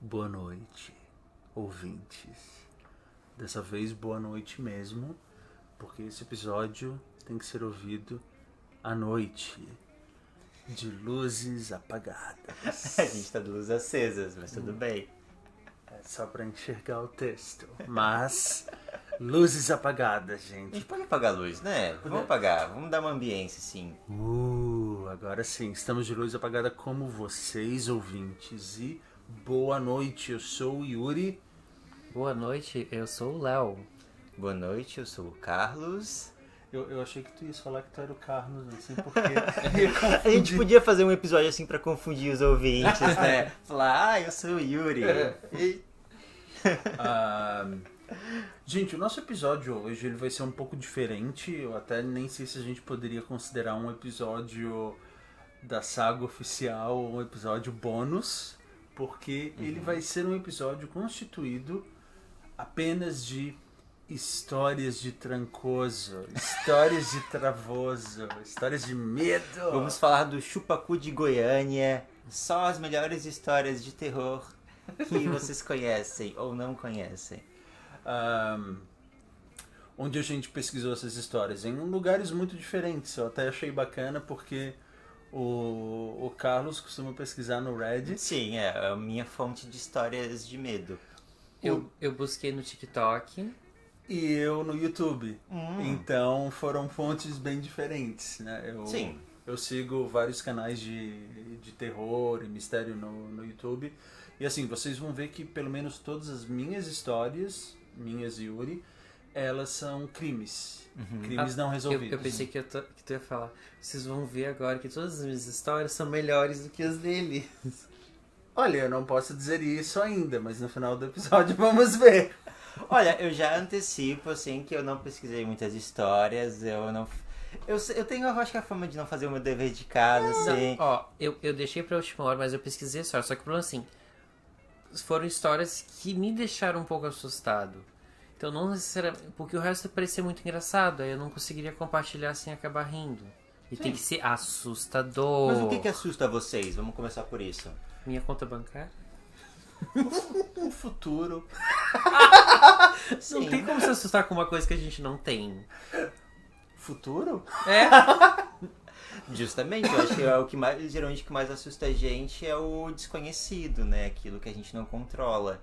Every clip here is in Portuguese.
Boa noite, ouvintes. Dessa vez, boa noite mesmo, porque esse episódio tem que ser ouvido à noite, de luzes apagadas. A gente tá de luzes acesas, mas tudo bem. É só pra enxergar o texto, mas luzes apagadas, A gente. gente pode apagar a luz, né? Vamos apagar, vamos dar uma ambiência, sim. Agora sim, estamos de luz apagada como vocês, ouvintes. E boa noite, eu sou o Yuri. Boa noite, eu sou o Léo. Boa noite, eu sou o Carlos. Eu achei que tu ia falar que tu era o Carlos, não sei porquê. A gente podia fazer um episódio assim pra confundir os ouvintes, né? Falar, eu sou o Yuri. Gente, o nosso episódio hoje ele vai ser um pouco diferente. Eu até nem sei se a gente poderia considerar um episódio da saga oficial ou um episódio bônus, porque ele vai ser um episódio constituído apenas de histórias de Trancoso, histórias de Travoso, histórias de medo. Vamos falar do Chupacu de Goiânia. Só as melhores histórias de terror que vocês conhecem ou não conhecem. Onde a gente pesquisou essas histórias em lugares muito diferentes. Eu até achei bacana porque o Carlos costuma pesquisar no Reddit. Sim, é a minha fonte de histórias de medo. Eu busquei no TikTok. E eu no YouTube. Então foram fontes bem diferentes, né? Sim. Eu sigo vários canais de terror e mistério no YouTube. E assim, vocês vão ver que pelo menos todas as minhas histórias, minhas e Yuri, elas são crimes. Crimes não resolvidos. Eu pensei que tu ia falar. Vocês vão ver agora que todas as minhas histórias são melhores do que as dele. Olha, eu não posso dizer isso ainda, mas no final do episódio vamos ver. Olha, eu já antecipo, assim, que eu não pesquisei muitas histórias, eu tenho, eu acho que a fama de não fazer o meu dever de casa, assim. Ó, eu deixei pra última hora, mas eu pesquisei só. Só que o problema assim, foram histórias que me deixaram um pouco assustado. Então não necessariamente, porque o resto parecia muito engraçado, aí eu não conseguiria compartilhar sem acabar rindo. E tem que ser assustador. Mas o que assusta vocês? Vamos começar por isso. Minha conta bancária? Um futuro. Não tem como se assustar com uma coisa que a gente não tem. Futuro? É? Justamente, eu acho que é o que mais, geralmente o que mais assusta a gente é o desconhecido, né? Aquilo que a gente não controla.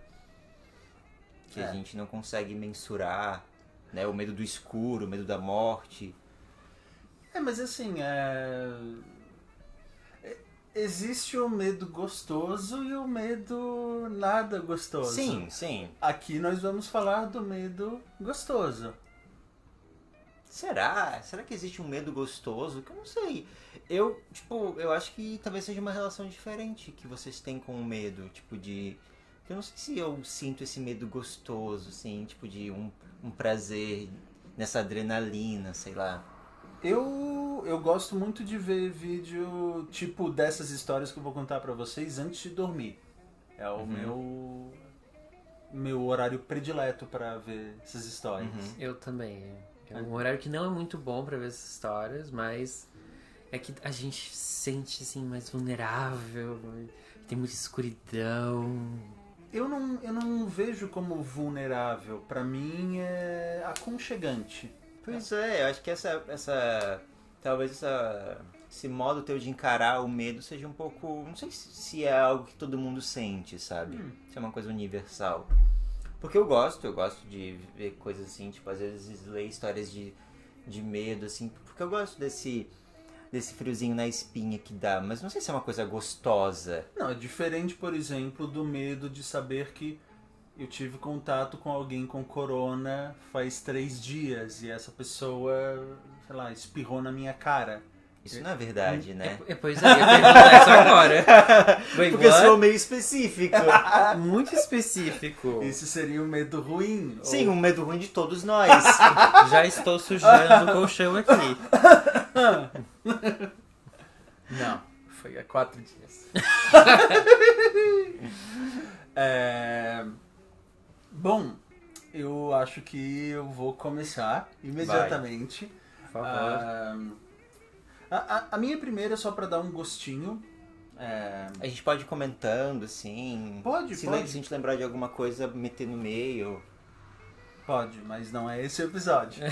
Que a gente não consegue mensurar, né? O medo do escuro, o medo da morte. Mas assim, existe o medo gostoso e o medo nada gostoso. Sim, sim. Aqui nós vamos falar do medo gostoso. Será? Será que existe um medo gostoso? Que eu não sei. Eu acho que talvez seja uma relação diferente que vocês têm com o medo. Eu não sei se eu sinto esse medo gostoso, assim, tipo de um prazer nessa adrenalina, sei lá. Eu gosto muito de ver vídeo tipo dessas histórias que eu vou contar pra vocês antes de dormir. É o meu horário predileto pra ver essas histórias. Eu também. É um horário que não é muito bom pra ver essas histórias, mas é que a gente se sente assim mais vulnerável, tem muita escuridão. Eu não vejo como vulnerável. Pra mim é aconchegante. Pois é, eu acho que talvez esse modo teu de encarar o medo seja um pouco, não sei se é algo que todo mundo sente, sabe? Se é uma coisa universal. Porque eu gosto de ver coisas assim, tipo, às vezes ler histórias de medo, assim, porque eu gosto desse friozinho na espinha que dá, mas não sei se é uma coisa gostosa. Não, é diferente, por exemplo, do medo de saber que eu tive contato com alguém com corona faz 3 dias e essa pessoa, sei lá, espirrou na minha cara. Isso não é verdade, né? Pois é, eu ia perguntar isso agora. Porque isso é meio específico. Muito específico. Isso seria um medo ruim. Sim, um medo ruim de todos nós. Já estou sujando o colchão aqui. Não, foi há 4 dias. Bom, eu acho que eu vou começar imediatamente. Por favor. A minha primeira, só pra dar um gostinho, A gente pode ir comentando, assim. Pode. Se a gente lembrar de alguma coisa, meter no meio. Pode, mas não é esse o episódio.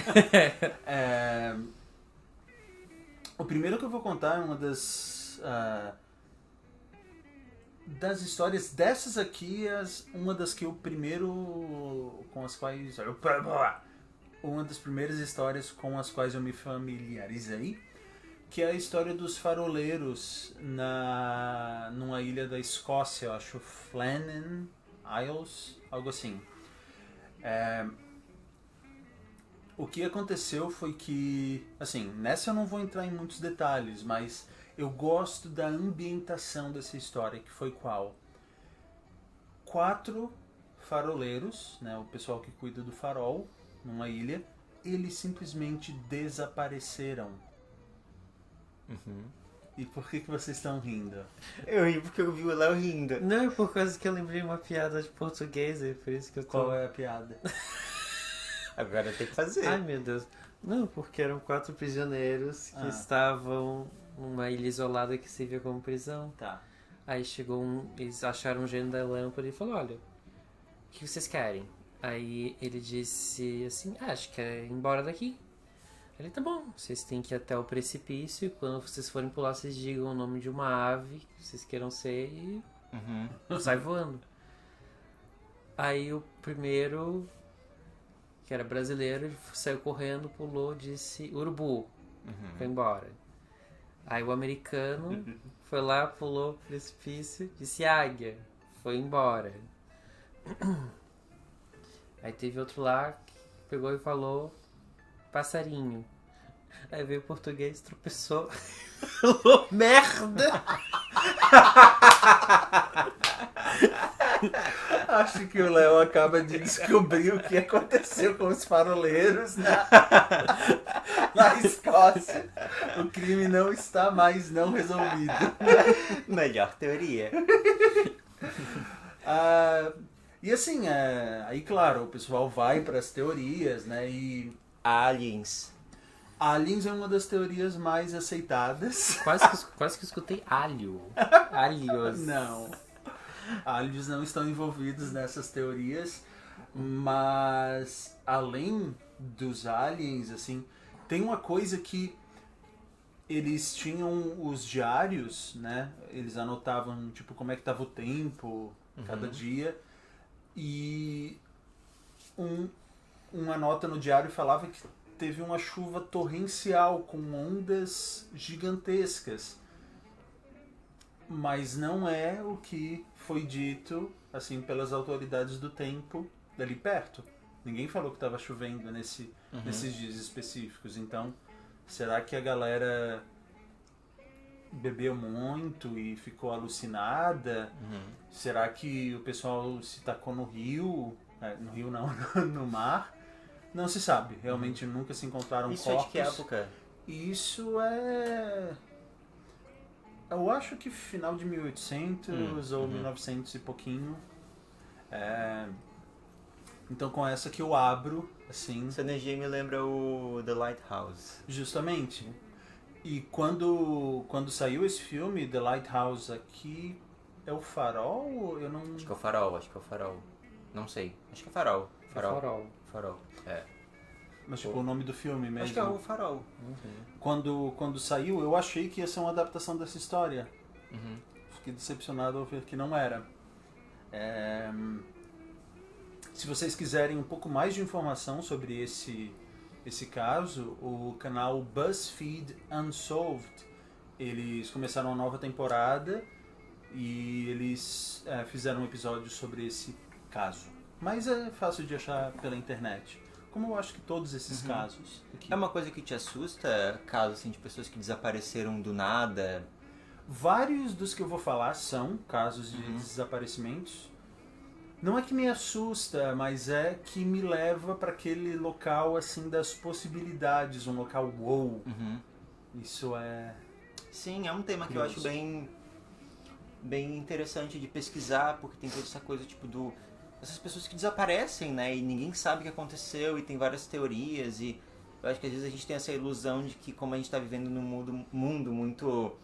O primeiro que eu vou contar é uma das histórias dessas aqui, uma das que eu primeiro com as quais uma das primeiras histórias com as quais eu me familiarizei, que é a história dos faroleiros numa ilha da Escócia, eu acho, Flannan Isles, algo assim. O que aconteceu foi que, assim, nessa eu não vou entrar em muitos detalhes, mas eu gosto da ambientação dessa história, que foi qual? 4 faroleiros, né, o pessoal que cuida do farol, numa ilha, eles simplesmente desapareceram. E por que vocês estão rindo? Eu ri porque eu vi o Léo rindo. Não, é por causa que eu lembrei uma piada de português, é por isso que eu tô... Qual é a piada? Agora tem que fazer. Ai, meu Deus. Não, porque eram 4 prisioneiros que estavam numa ilha isolada que servia como prisão. Tá. Aí chegou eles acharam um gênio da lâmpada e falou, olha, o que vocês querem? Aí ele disse assim, acho que é ir embora daqui. Ele, tá bom, vocês têm que ir até o precipício e quando vocês forem pular, vocês digam o nome de uma ave que vocês queiram ser e sai voando. Aí o primeiro, que era brasileiro, ele saiu correndo, pulou, disse urubu, foi embora. Aí o americano foi lá, pulou o precipício, disse águia, foi embora. Aí teve outro lá que pegou e falou passarinho. Aí veio o português, tropeçou, falou merda. Acho que o Léo acaba de descobrir o que aconteceu com os faroleiros na Escócia. O crime não está mais não resolvido. Melhor teoria. E assim, aí claro, o pessoal vai para as teorias, né? E Aliens. Aliens é uma das teorias mais aceitadas. Quase que escutei alho. Alhos. Não. Aliens não estão envolvidos nessas teorias, mas além dos aliens, assim, tem uma coisa que eles tinham os diários, né? Eles anotavam, tipo, como é que estava o tempo, cada dia, e uma nota no diário falava que teve uma chuva torrencial com ondas gigantescas. Mas não é o que foi dito assim pelas autoridades do tempo dali perto. Ninguém falou que estava chovendo nesses dias específicos. Então, será que a galera bebeu muito e ficou alucinada? Será que o pessoal se tacou no rio? No rio não, no mar? Não se sabe. Realmente nunca se encontraram Isso corpos. é de que época? Isso é... Eu acho que final de 1800 ou 1900 e pouquinho. Então com essa que eu abro, assim... Essa energia me lembra o The Lighthouse. Justamente. E quando saiu esse filme, The Lighthouse, aqui é o Farol? Eu não... Acho que é o Farol. Não sei. Acho que é Farol. Farol. Mas tipo, o nome do filme mesmo. Acho que é o Farol. Quando saiu, eu achei que ia ser uma adaptação dessa história. Fiquei decepcionado ao ver que não era. Se vocês quiserem um pouco mais de informação sobre esse caso, o canal BuzzFeed Unsolved, eles começaram uma nova temporada e eles fizeram um episódio sobre esse caso. Mas é fácil de achar pela internet. Como eu acho que todos esses casos. Aqui. É uma coisa que te assusta, casos assim, de pessoas que desapareceram do nada? Vários dos que eu vou falar são casos de desaparecimentos. Não é que me assusta, mas é que me leva para aquele local assim das possibilidades, um local wow. Isso é... Sim, é um tema que eu acho bem interessante de pesquisar, porque tem toda essa coisa tipo essas pessoas que desaparecem, né, e ninguém sabe o que aconteceu, e tem várias teorias, e eu acho que às vezes a gente tem essa ilusão de que como a gente está vivendo num mundo muito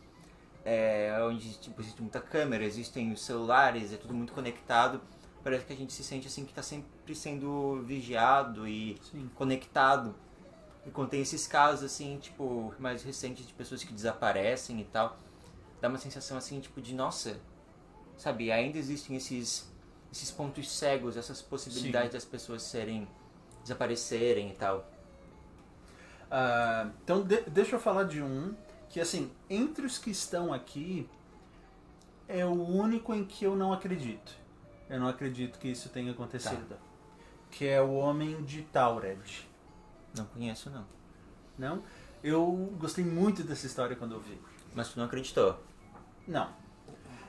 onde tipo, existe muita câmera, existem os celulares, é tudo muito conectado. Parece que a gente se sente assim que está sempre sendo vigiado e Sim. conectado. E quando tem esses casos assim, tipo, mais recentes de pessoas que desaparecem e tal, dá uma sensação assim, tipo, de nossa, sabe, ainda existem esses pontos cegos, essas possibilidades das pessoas desaparecerem e tal. Então deixa eu falar de um que, assim, entre os que estão aqui, é o único em que eu não acredito. Eu não acredito que isso tenha acontecido. Tá. Que é o Homem de Taured. Não conheço, não. Não? Eu gostei muito dessa história quando eu vi. Mas tu não acreditou? Não.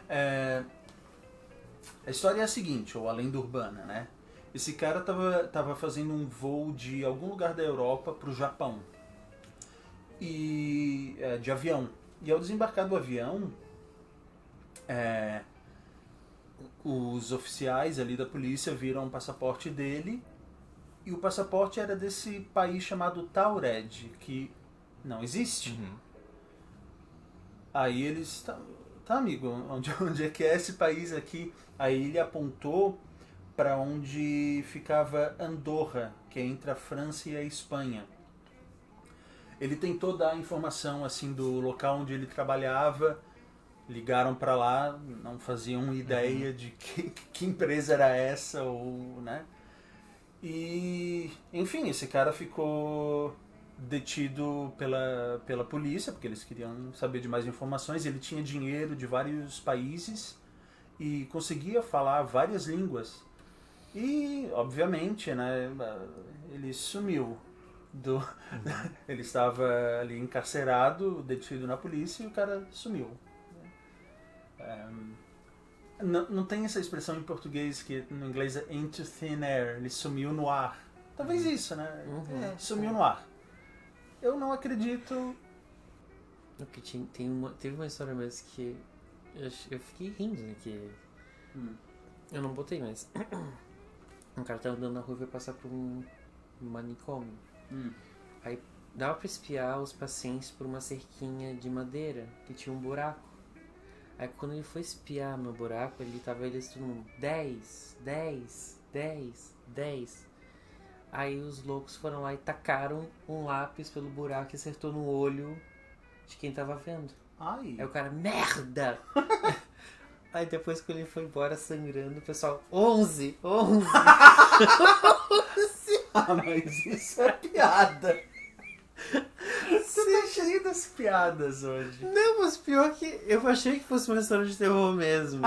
A história é a seguinte, ou a lenda urbana, né? Esse cara tava fazendo um voo de algum lugar da Europa pro Japão. De avião. E ao desembarcar do avião, os oficiais ali da polícia viram o passaporte dele. E o passaporte era desse país chamado Taured, que não existe. Uhum. Aí eles... Tá, amigo, onde é que é esse país aqui? Aí ele apontou para onde ficava Andorra, que é entre a França e a Espanha. Ele tentou dar informação assim do local onde ele trabalhava, ligaram para lá, não faziam ideia de que empresa era essa, ou, né? E, enfim, esse cara ficou detido pela polícia, porque eles queriam saber de mais informações. Ele tinha dinheiro de vários países e conseguia falar várias línguas. E, obviamente, né, ele sumiu. Ele estava ali encarcerado, detido na polícia, e o cara sumiu. Não tem essa expressão em português que no inglês é into thin air, ele sumiu no ar. Talvez isso, né? Sumiu no ar. Eu não acredito. Porque teve uma história mesmo que eu fiquei rindo, né? Que eu não botei, mas um cara tava andando na rua e foi passar por um manicômio. Aí dava pra espiar os pacientes por uma cerquinha de madeira que tinha um buraco. Aí quando ele foi espiar no buraco, ele tava todo mundo 10, 10, 10, 10. Aí os loucos foram lá e tacaram um lápis pelo buraco e acertou no olho de quem tava vendo. Ai. Aí o cara, merda! Aí depois que ele foi embora sangrando, o pessoal, 11, 11. Ah, mas isso é piada. Você tá cheio das piadas hoje. Não, mas pior que eu achei que fosse uma história de terror mesmo.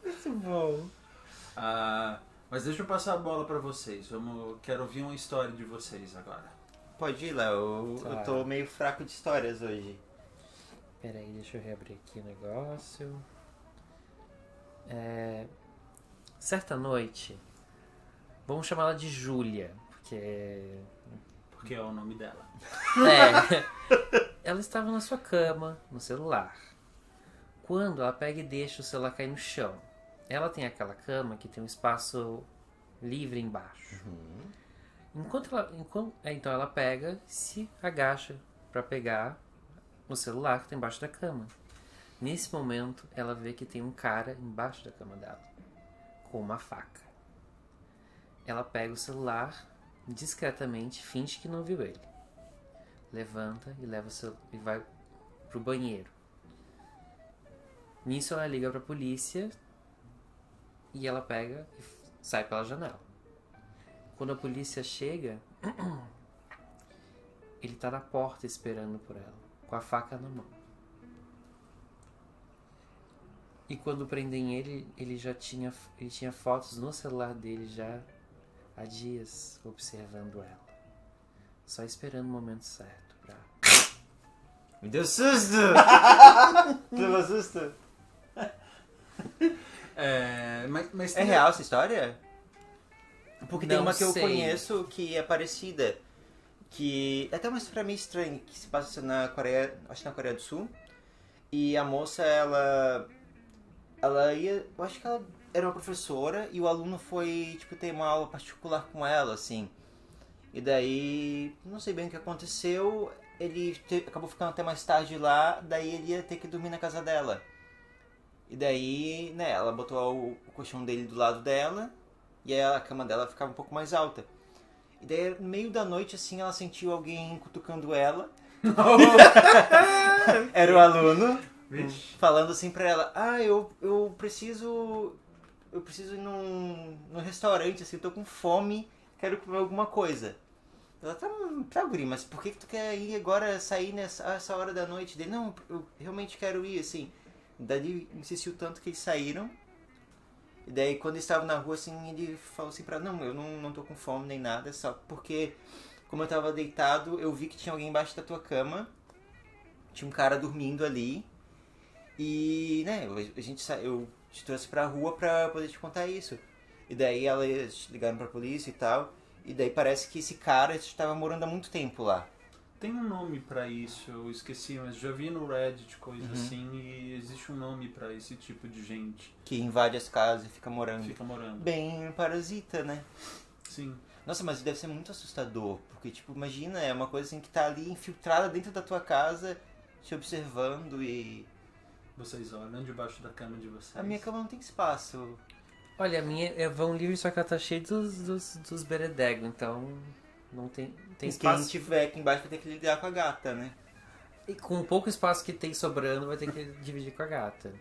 Muito bom. Mas deixa eu passar a bola pra vocês. Quero ouvir uma história de vocês agora. Pode ir, Léo. Tá. Eu tô meio fraco de histórias hoje. Pera aí, deixa eu reabrir aqui o negócio. Certa noite, vamos chamá-la de Júlia, Porque é o nome dela. ela estava na sua cama, no celular, quando ela pega e deixa o celular cair no chão. Ela tem aquela cama que tem um espaço livre embaixo. Então ela pega, se agacha para pegar o celular que está embaixo da cama. Nesse momento, ela vê que tem um cara embaixo da cama dela, com uma faca. Ela pega o celular, discretamente, finge que não viu ele. Levanta e e vai pro banheiro. Nisso ela liga pra polícia e ela pega e sai pela janela. Quando a polícia chega, ele tá na porta esperando por ela, com a faca na mão. E quando prendem ele tinha fotos no celular dele já há dias observando ela. Só esperando o momento certo pra... Me deu susto! Levou susto? Mas É real essa história? Porque tem Não uma que eu sei. conheço que é parecida. Que é até uma história meio estranha, que se passa na Coreia, acho que na Coreia do Sul. E a moça, ela ia, eu acho que ela era uma professora e o aluno foi, tipo, ter uma aula particular com ela, assim. E daí, não sei bem o que aconteceu, ele acabou ficando até mais tarde lá, daí ele ia ter que dormir na casa dela. E daí, né, ela botou o colchão dele do lado dela, e aí a cama dela ficava um pouco mais alta. E daí, no meio da noite, assim, ela sentiu alguém cutucando ela. Era o aluno, falando assim pra ela, eu preciso ir num restaurante, assim, eu tô com fome, quero comer alguma coisa. Ela, tá, guri, mas por que tu quer ir agora, sair essa hora da noite? Dele, não, eu realmente quero ir, assim. Daí ele insistiu tanto que eles saíram. E daí quando eles estavam na rua, assim, ele falou assim pra ela, não, eu não tô com fome nem nada, só porque como eu tava deitado, eu vi que tinha alguém embaixo da tua cama. Tinha um cara dormindo ali. E, né, eu te trouxe pra rua pra poder te contar isso. E daí elas ligaram pra polícia e tal. E daí parece que esse cara estava morando há muito tempo lá. Tem um nome pra isso, eu esqueci, mas já vi no Reddit coisa assim, e existe um nome pra esse tipo de gente. Que invade as casas e fica morando. Bem parasita, né? Sim. Nossa, mas deve ser muito assustador, porque, tipo, imagina, é uma coisa assim que tá ali infiltrada dentro da tua casa, te observando e... Vocês olham debaixo da cama de vocês. A minha cama não tem espaço. Olha, a minha é vão livre, só que ela tá cheia dos beredego, então não tem espaço. Quem tiver aqui embaixo vai ter que lidar com a gata, né? E com o pouco espaço que tem sobrando, vai ter que dividir com a gata.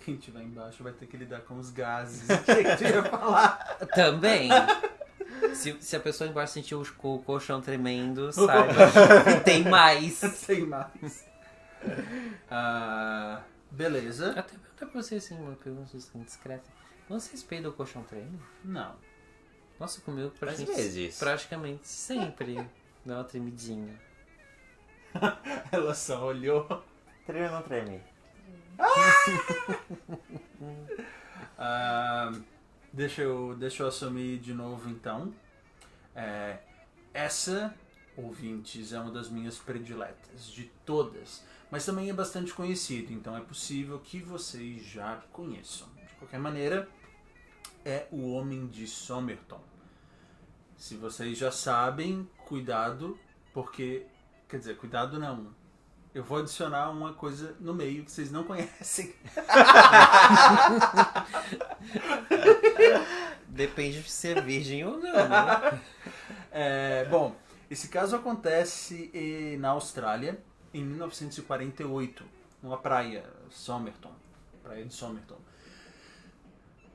Quem tiver embaixo vai ter que lidar com os gases. O que tu ia falar? Também. Se a pessoa embaixo sentir o colchão tremendo, saiba que tem mais. Tem mais. Beleza. Até pra você, assim, uma pergunta discreta. Vocês peidam o colchão treme? Não. Nossa, comigo Às vezes. praticamente sempre dá uma tremidinha. Ela só olhou. Treme ou não treme? Deixa eu assumir de novo então. Essa, ouvintes, é uma das minhas prediletas de todas, mas também é bastante conhecida, então é possível que vocês já conheçam. De qualquer maneira, é O Homem de Somerton. Se vocês já sabem, cuidado, porque... Quer dizer, cuidado não. Eu vou adicionar uma coisa no meio que vocês não conhecem. Depende de ser virgem ou não, né? Bom, esse caso acontece na Austrália, em 1948, numa praia, Somerton, praia de Somerton.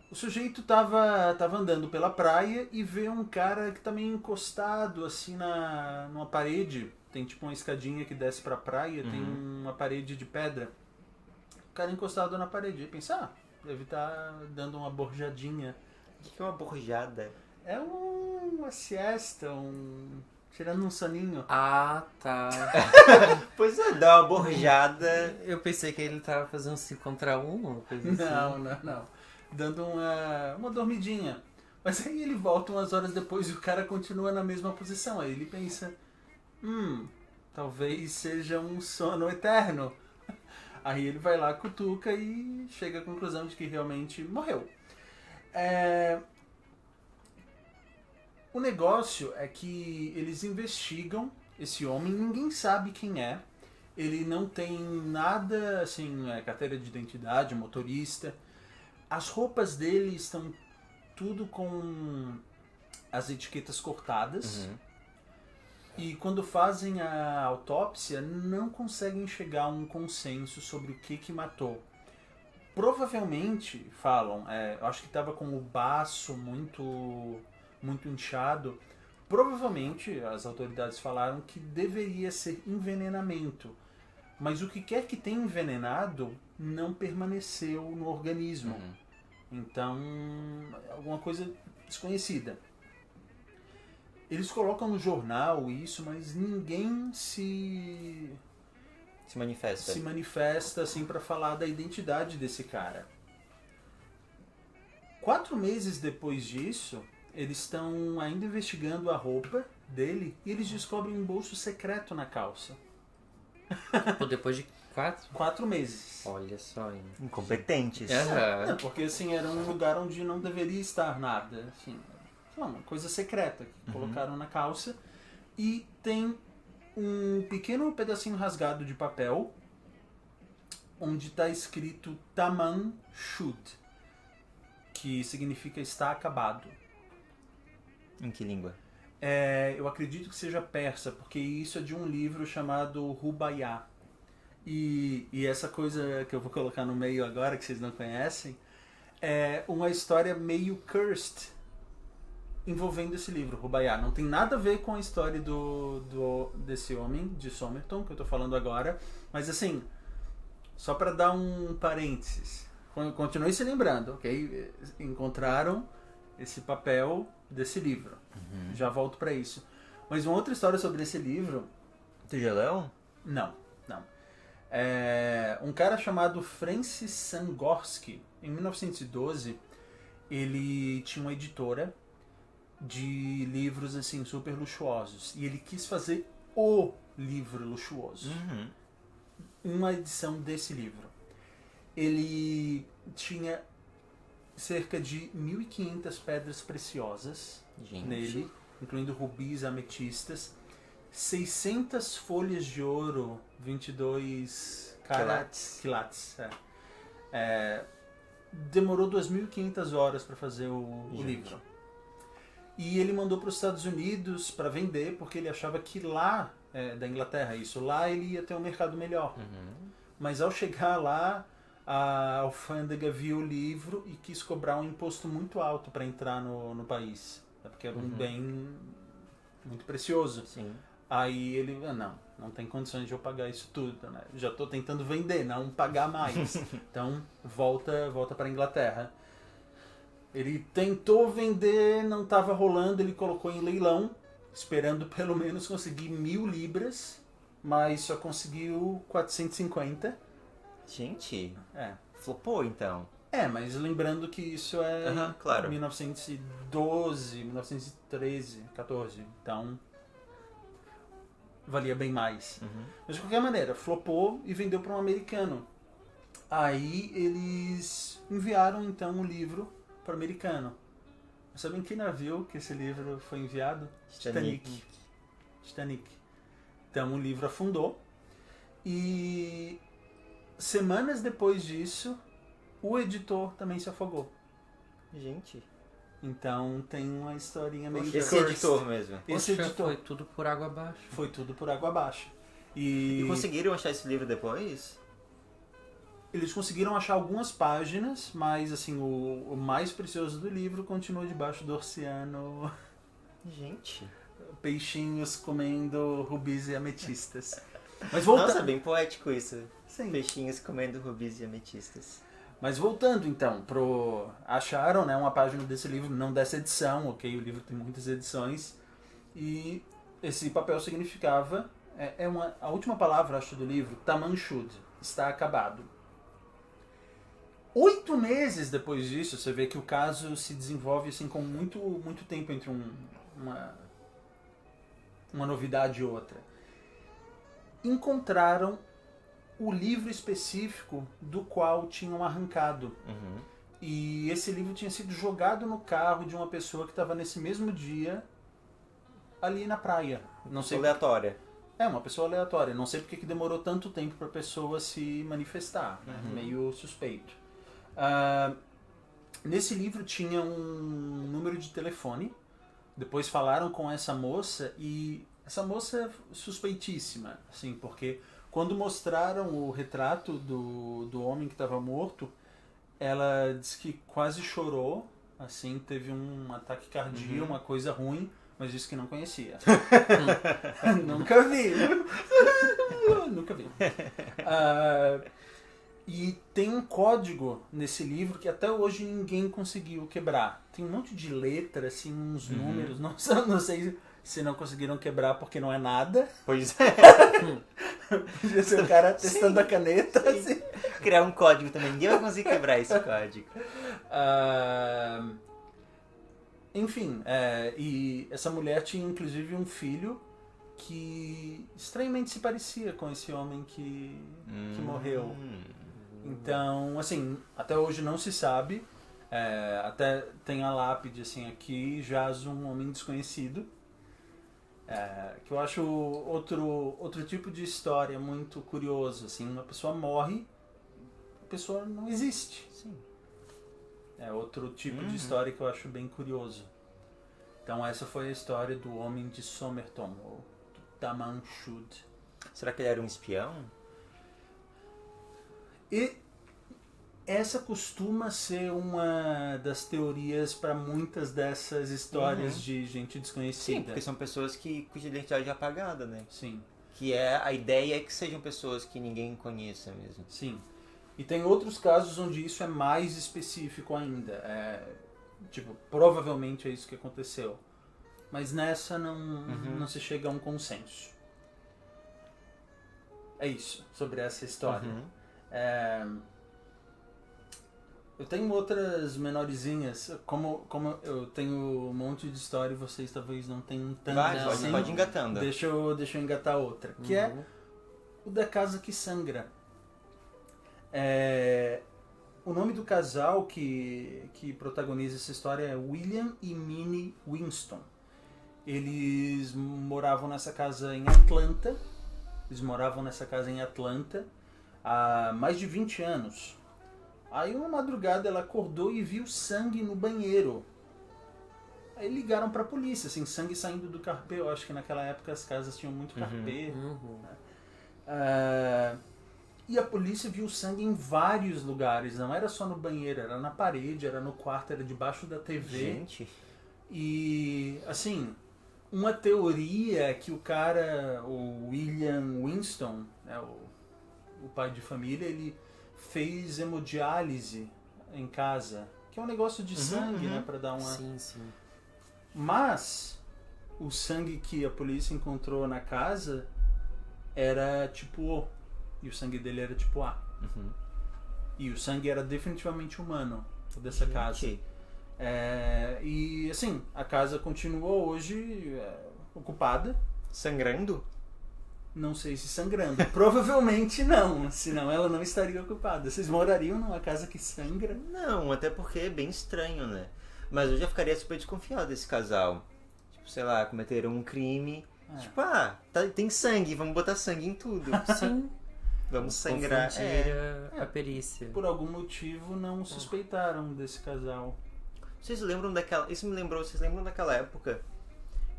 O sujeito tava andando pela praia e vê um cara que tá meio encostado assim numa parede. Tem tipo uma escadinha que desce pra praia, tem uma parede de pedra. O cara encostado na parede. Ele pensa, deve estar dando uma borjadinha. O que é uma borjada? É uma siesta, tirando um soninho. Ah, tá. Pois é, dá uma borjada. Eu pensei que ele tava fazendo 5 contra 1, uma coisa assim. Não. Dando uma dormidinha. Mas aí ele volta umas horas depois e o cara continua na mesma posição. Aí ele pensa, talvez seja um sono eterno. Aí ele vai lá, cutuca e chega à conclusão de que realmente morreu. O negócio é que eles investigam esse homem, ninguém sabe quem é. Ele não tem nada, assim, carteira de identidade, motorista. As roupas dele estão tudo com as etiquetas cortadas. E quando fazem a autópsia, não conseguem chegar a um consenso sobre o que matou. Provavelmente, falam, eu acho que estava com o baço muito inchado. Provavelmente, as autoridades falaram que deveria ser envenenamento. Mas o que quer que tenha envenenado não permaneceu no organismo. Então, alguma coisa desconhecida. Eles colocam no jornal isso, mas ninguém se manifesta assim para falar da identidade desse cara. 4 meses depois disso, eles estão ainda investigando a roupa dele e eles descobrem um bolso secreto na calça. Depois de 4 meses. Olha só, hein? Incompetentes. Não, porque assim, era um lugar onde não deveria estar nada. Assim, uma coisa secreta que colocaram na calça. E tem um pequeno pedacinho rasgado de papel onde está escrito Taman Shud, que significa está acabado. Em que língua? Eu acredito que seja persa, porque isso é de um livro chamado Rubaiyat. E essa coisa que eu vou colocar no meio agora, que vocês não conhecem, é uma história meio cursed envolvendo esse livro, Rubaiyat. Não tem nada a ver com a história desse homem, de Somerton, que eu tô falando agora, mas assim, só para dar um parênteses, continue se lembrando, ok? Encontraram esse papel desse livro. Já volto para isso. Mas uma outra história sobre esse livro... Tu já leu? Não. Um cara chamado Francis Sangorsky, em 1912, ele tinha uma editora de livros assim super luxuosos. E ele quis fazer o livro luxuoso. Uma edição desse livro. Ele tinha cerca de 1.500 pedras preciosas nele, incluindo rubis, ametistas, 600 folhas de ouro, 22 quilates. Demorou 2.500 horas para fazer o livro. E ele mandou para os Estados Unidos para vender, porque ele achava que lá, da Inglaterra isso, lá ele ia ter um mercado melhor. Mas ao chegar lá, a alfândega viu o livro e quis cobrar um imposto muito alto para entrar no país, porque era um bem muito precioso. Sim. Aí ele, não tem condições de eu pagar isso tudo, né? Já estou tentando vender, não pagar mais. Então volta para a Inglaterra. Ele tentou vender, não estava rolando, ele colocou em leilão, esperando pelo menos conseguir 1.000 libras, mas só conseguiu 450. Gente, flopou então. Mas lembrando que isso é claro. 1912, 1913, 14, então valia bem mais. Mas de qualquer maneira, flopou e vendeu para um americano. Aí eles enviaram então o livro para o americano. Sabem que navio que esse livro foi enviado? Titanic. Então o livro afundou e semanas depois disso, o editor também se afogou. Gente. Então tem uma historinha meio... Esse editor mesmo. Esse editor. Foi tudo por água abaixo. Foi tudo por água abaixo. E conseguiram achar esse livro depois? Eles conseguiram achar algumas páginas, mas assim, o mais precioso do livro continua debaixo do oceano. Gente. Peixinhos comendo rubis e ametistas. Mas Nossa, bem poético isso. Sim. Peixinhos comendo rubis e ametistas. Mas voltando então, acharam, né, uma página desse livro, não dessa edição, ok? O livro tem muitas edições. E esse papel significava, a última palavra, acho, do livro, Taman Shud, está acabado. 8 meses depois disso, você vê que o caso se desenvolve assim com muito, muito tempo entre uma novidade e outra. Encontraram o livro específico do qual tinham arrancado. E esse livro tinha sido jogado no carro de uma pessoa que estava nesse mesmo dia ali na praia. Não sei. Aleatória. Uma pessoa aleatória. Não sei porque que demorou tanto tempo para a pessoa se manifestar. Né? Meio suspeito. Nesse livro tinha um número de telefone. Depois falaram com essa moça e essa moça é suspeitíssima, assim, porque quando mostraram o retrato do homem que estava morto, ela disse que quase chorou, assim, teve um ataque cardíaco, uma coisa ruim, mas disse que não conhecia. Nunca vi. Nunca vi. E tem um código nesse livro que até hoje ninguém conseguiu quebrar. Tem um monte de letra, assim, uns números, não sei se não conseguiram quebrar porque não é nada. Pois é. Podia ser o cara testando a caneta. Assim. Criar um código também, ninguém vai conseguir quebrar esse código. Enfim, e essa mulher tinha inclusive um filho que estranhamente se parecia com esse homem que morreu. Então, assim, até hoje não se sabe. Até tem a lápide, assim, aqui jaz um homem desconhecido. Que eu acho outro tipo de história muito curioso, assim, uma pessoa morre, a pessoa não existe. Sim. É outro tipo de história que eu acho bem curioso. Então essa foi a história do Homem de Somerton, ou do Daman Shud. Será que ele era um espião? E essa costuma ser uma das teorias para muitas dessas histórias de gente desconhecida. Sim, porque são pessoas cuja identidade é apagada, né? Sim. Que a ideia é que sejam pessoas que ninguém conheça mesmo. Sim. E tem outros casos onde isso é mais específico ainda. Provavelmente é isso que aconteceu. Mas nessa não se chega a um consenso. É isso, sobre essa história. Eu tenho outras menorzinhas, como eu tenho um monte de história e vocês talvez não tenham tantas assim. Pode engatando. Deixa eu engatar outra, que é o da Casa que Sangra. O nome do casal que protagoniza essa história é William e Minnie Winston. Eles moravam nessa casa em Atlanta. Há mais de 20 anos. Aí uma madrugada ela acordou e viu sangue no banheiro. Aí ligaram pra polícia, assim, sangue saindo do carpê. Eu acho que naquela época as casas tinham muito carpê. E a polícia viu sangue em vários lugares. Não era só no banheiro, era na parede, era no quarto, era debaixo da TV. Gente. E, assim, uma teoria é que o cara, o William Winston, né, o pai de família, ele fez hemodiálise em casa, que é um negócio de sangue, né, pra dar uma... Sim, sim. Mas o sangue que a polícia encontrou na casa era tipo O, e o sangue dele era tipo A. E o sangue era definitivamente humano, o dessa casa. E assim, a casa continuou hoje ocupada. Sangrando? Não sei se sangrando. Provavelmente não, senão ela não estaria ocupada. Vocês morariam numa casa que sangra? Não, até porque é bem estranho, né? Mas eu já ficaria super desconfiado desse casal. Tipo, sei lá, cometeram um crime. Tipo, tem sangue, vamos botar sangue em tudo. Sim. Vamos sangrar. A perícia. Por algum motivo não suspeitaram desse casal. Vocês lembram daquela... Isso me lembrou, vocês lembram daquela época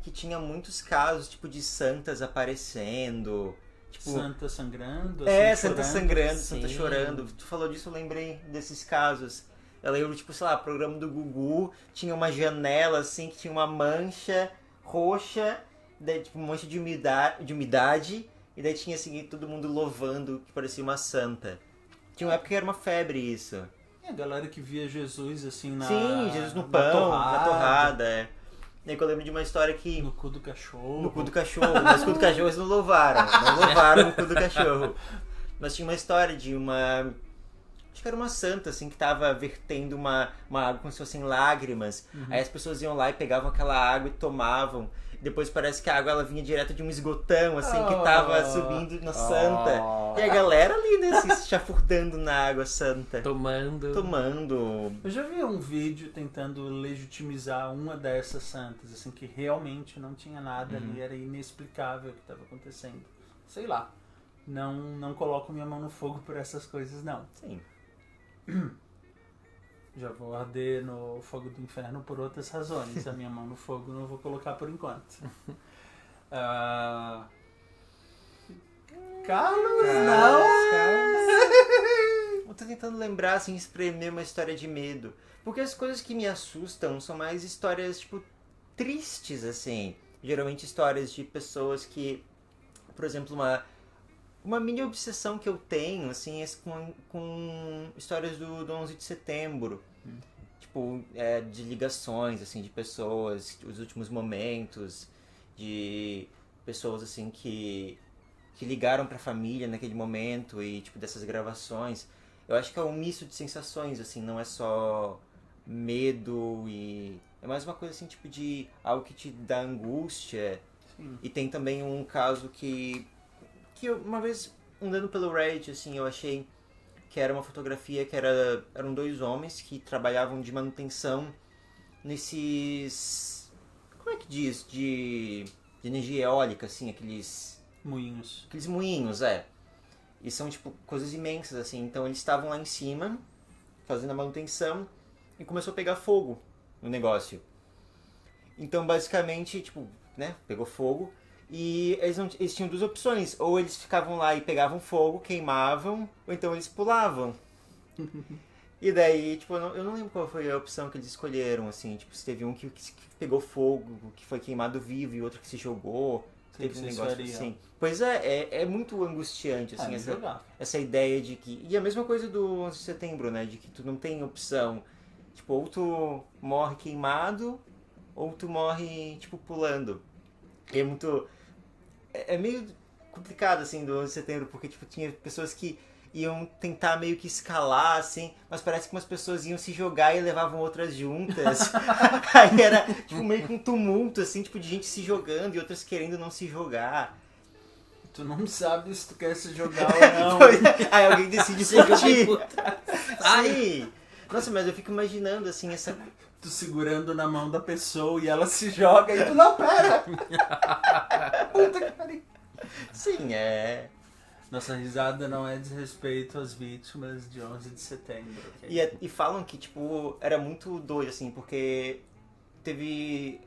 que tinha muitos casos, tipo, de santas aparecendo, tipo... Santa sangrando, Santa chorando. sangrando, Sim. Santa chorando. Tu falou disso, eu lembrei desses casos. Eu lembro, tipo, sei lá, programa do Gugu, tinha uma janela, assim, que tinha uma mancha roxa, daí, tipo, uma mancha de umidade, e daí tinha, assim, todo mundo louvando, que parecia uma santa. Tinha uma época que era uma febre isso. A galera que via Jesus, assim, Sim, Jesus no pão, na torrada, E aí que eu lembro de uma história que... No cu do cachorro. No cu do cachorro. Mas o cu do cachorro eles não louvaram. Não louvaram o cu do cachorro. Mas tinha uma história de uma... Acho que era uma santa, assim, que tava vertendo uma água como se fossem lágrimas. Aí as pessoas iam lá e pegavam aquela água e tomavam. Depois parece que a água ela vinha direto de um esgotão, assim, que tava subindo na santa. E a galera ali, né, assim, se chafurdando na água santa. Tomando. Eu já vi um vídeo tentando legitimizar uma dessas santas, assim, que realmente não tinha nada ali, era inexplicável o que estava acontecendo. Sei lá. Não coloco minha mão no fogo por essas coisas, não. Sim. Já vou arder no fogo do inferno por outras razões. A minha mão no fogo não vou colocar por enquanto. Carlos, não! Eu tô tentando lembrar, assim, espremer uma história de medo. Porque as coisas que me assustam são mais histórias, tipo, tristes, assim. Geralmente histórias de pessoas que... Por exemplo, uma mini obsessão que eu tenho, assim, é com histórias do 11 de setembro. Tipo, de ligações, assim, de pessoas, os últimos momentos, de pessoas, assim, que ligaram pra família naquele momento e, tipo, dessas gravações. Eu acho que é um misto de sensações, assim, não é só medo e... É mais uma coisa, assim, tipo, de algo que te dá angústia. Sim. E tem também um caso que eu, uma vez, andando pelo Reddit, assim, eu achei que era uma fotografia que eram dois homens que trabalhavam de manutenção nesses... Como é que diz? energia eólica, assim, aqueles Moinhos. moinhos, E são, tipo, coisas imensas, assim. Então eles estavam lá em cima, fazendo a manutenção, e começou a pegar fogo no negócio. Então, basicamente, tipo, né, pegou fogo. E eles tinham duas opções. Ou eles ficavam lá e pegavam fogo, queimavam, ou então eles pulavam. E daí, tipo, eu não lembro qual foi a opção que eles escolheram, assim. Tipo, se teve um que pegou fogo, que foi queimado vivo, e outro que se jogou. Teve um negócio assim. Pois é muito angustiante, assim, essa ideia de que... E a mesma coisa do 11 de setembro, né? De que tu não tem opção. Tipo, ou tu morre queimado, ou tu morre, tipo, pulando. E é muito... É meio complicado, assim, do 11 de setembro, porque, tipo, tinha pessoas que iam tentar meio que escalar, assim, mas parece que umas pessoas iam se jogar e levavam outras juntas. Aí era, tipo, meio que um tumulto, assim, tipo, de gente se jogando e outras querendo não se jogar. Tu não sabe se tu quer se jogar ou não. Aí alguém decide fugir. Sim. Nossa, mas eu fico imaginando, assim, essa... Tu segurando na mão da pessoa e ela se joga e tu, não, pera! Puta que pariu. Sim, Nossa risada não é desrespeito às vítimas de 11 de setembro. Okay? E falam que, tipo, era muito doido, assim, porque teve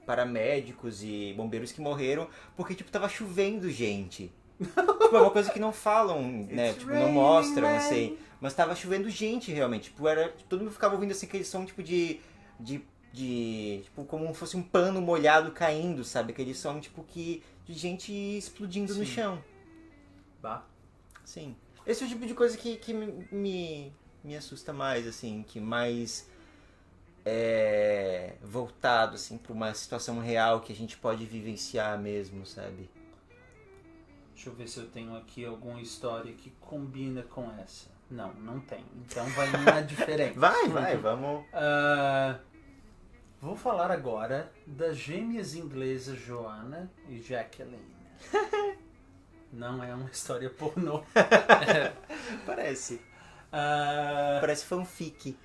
paramédicos e bombeiros que morreram porque, tipo, tava chovendo gente. Tipo, é uma coisa que não falam, né? Tipo, não mostram, assim. Mas tava chovendo gente, realmente. Tipo, todo mundo ficava ouvindo, assim, aquele som, tipo, de tipo, como se fosse um pano molhado caindo, sabe? Aquele som, tipo, de gente explodindo no chão. Bah. Sim. Esse é o tipo de coisa que me assusta mais, assim, que mais é voltado, assim, pra uma situação real que a gente pode vivenciar mesmo, sabe? Deixa eu ver se eu tenho aqui alguma história que combina com essa. Não tem. Então vai uma diferente. Vai, vamos. Vou falar agora das gêmeas inglesas Joanna e Jacqueline. Não é uma história pornô. Parece. Parece fanfic.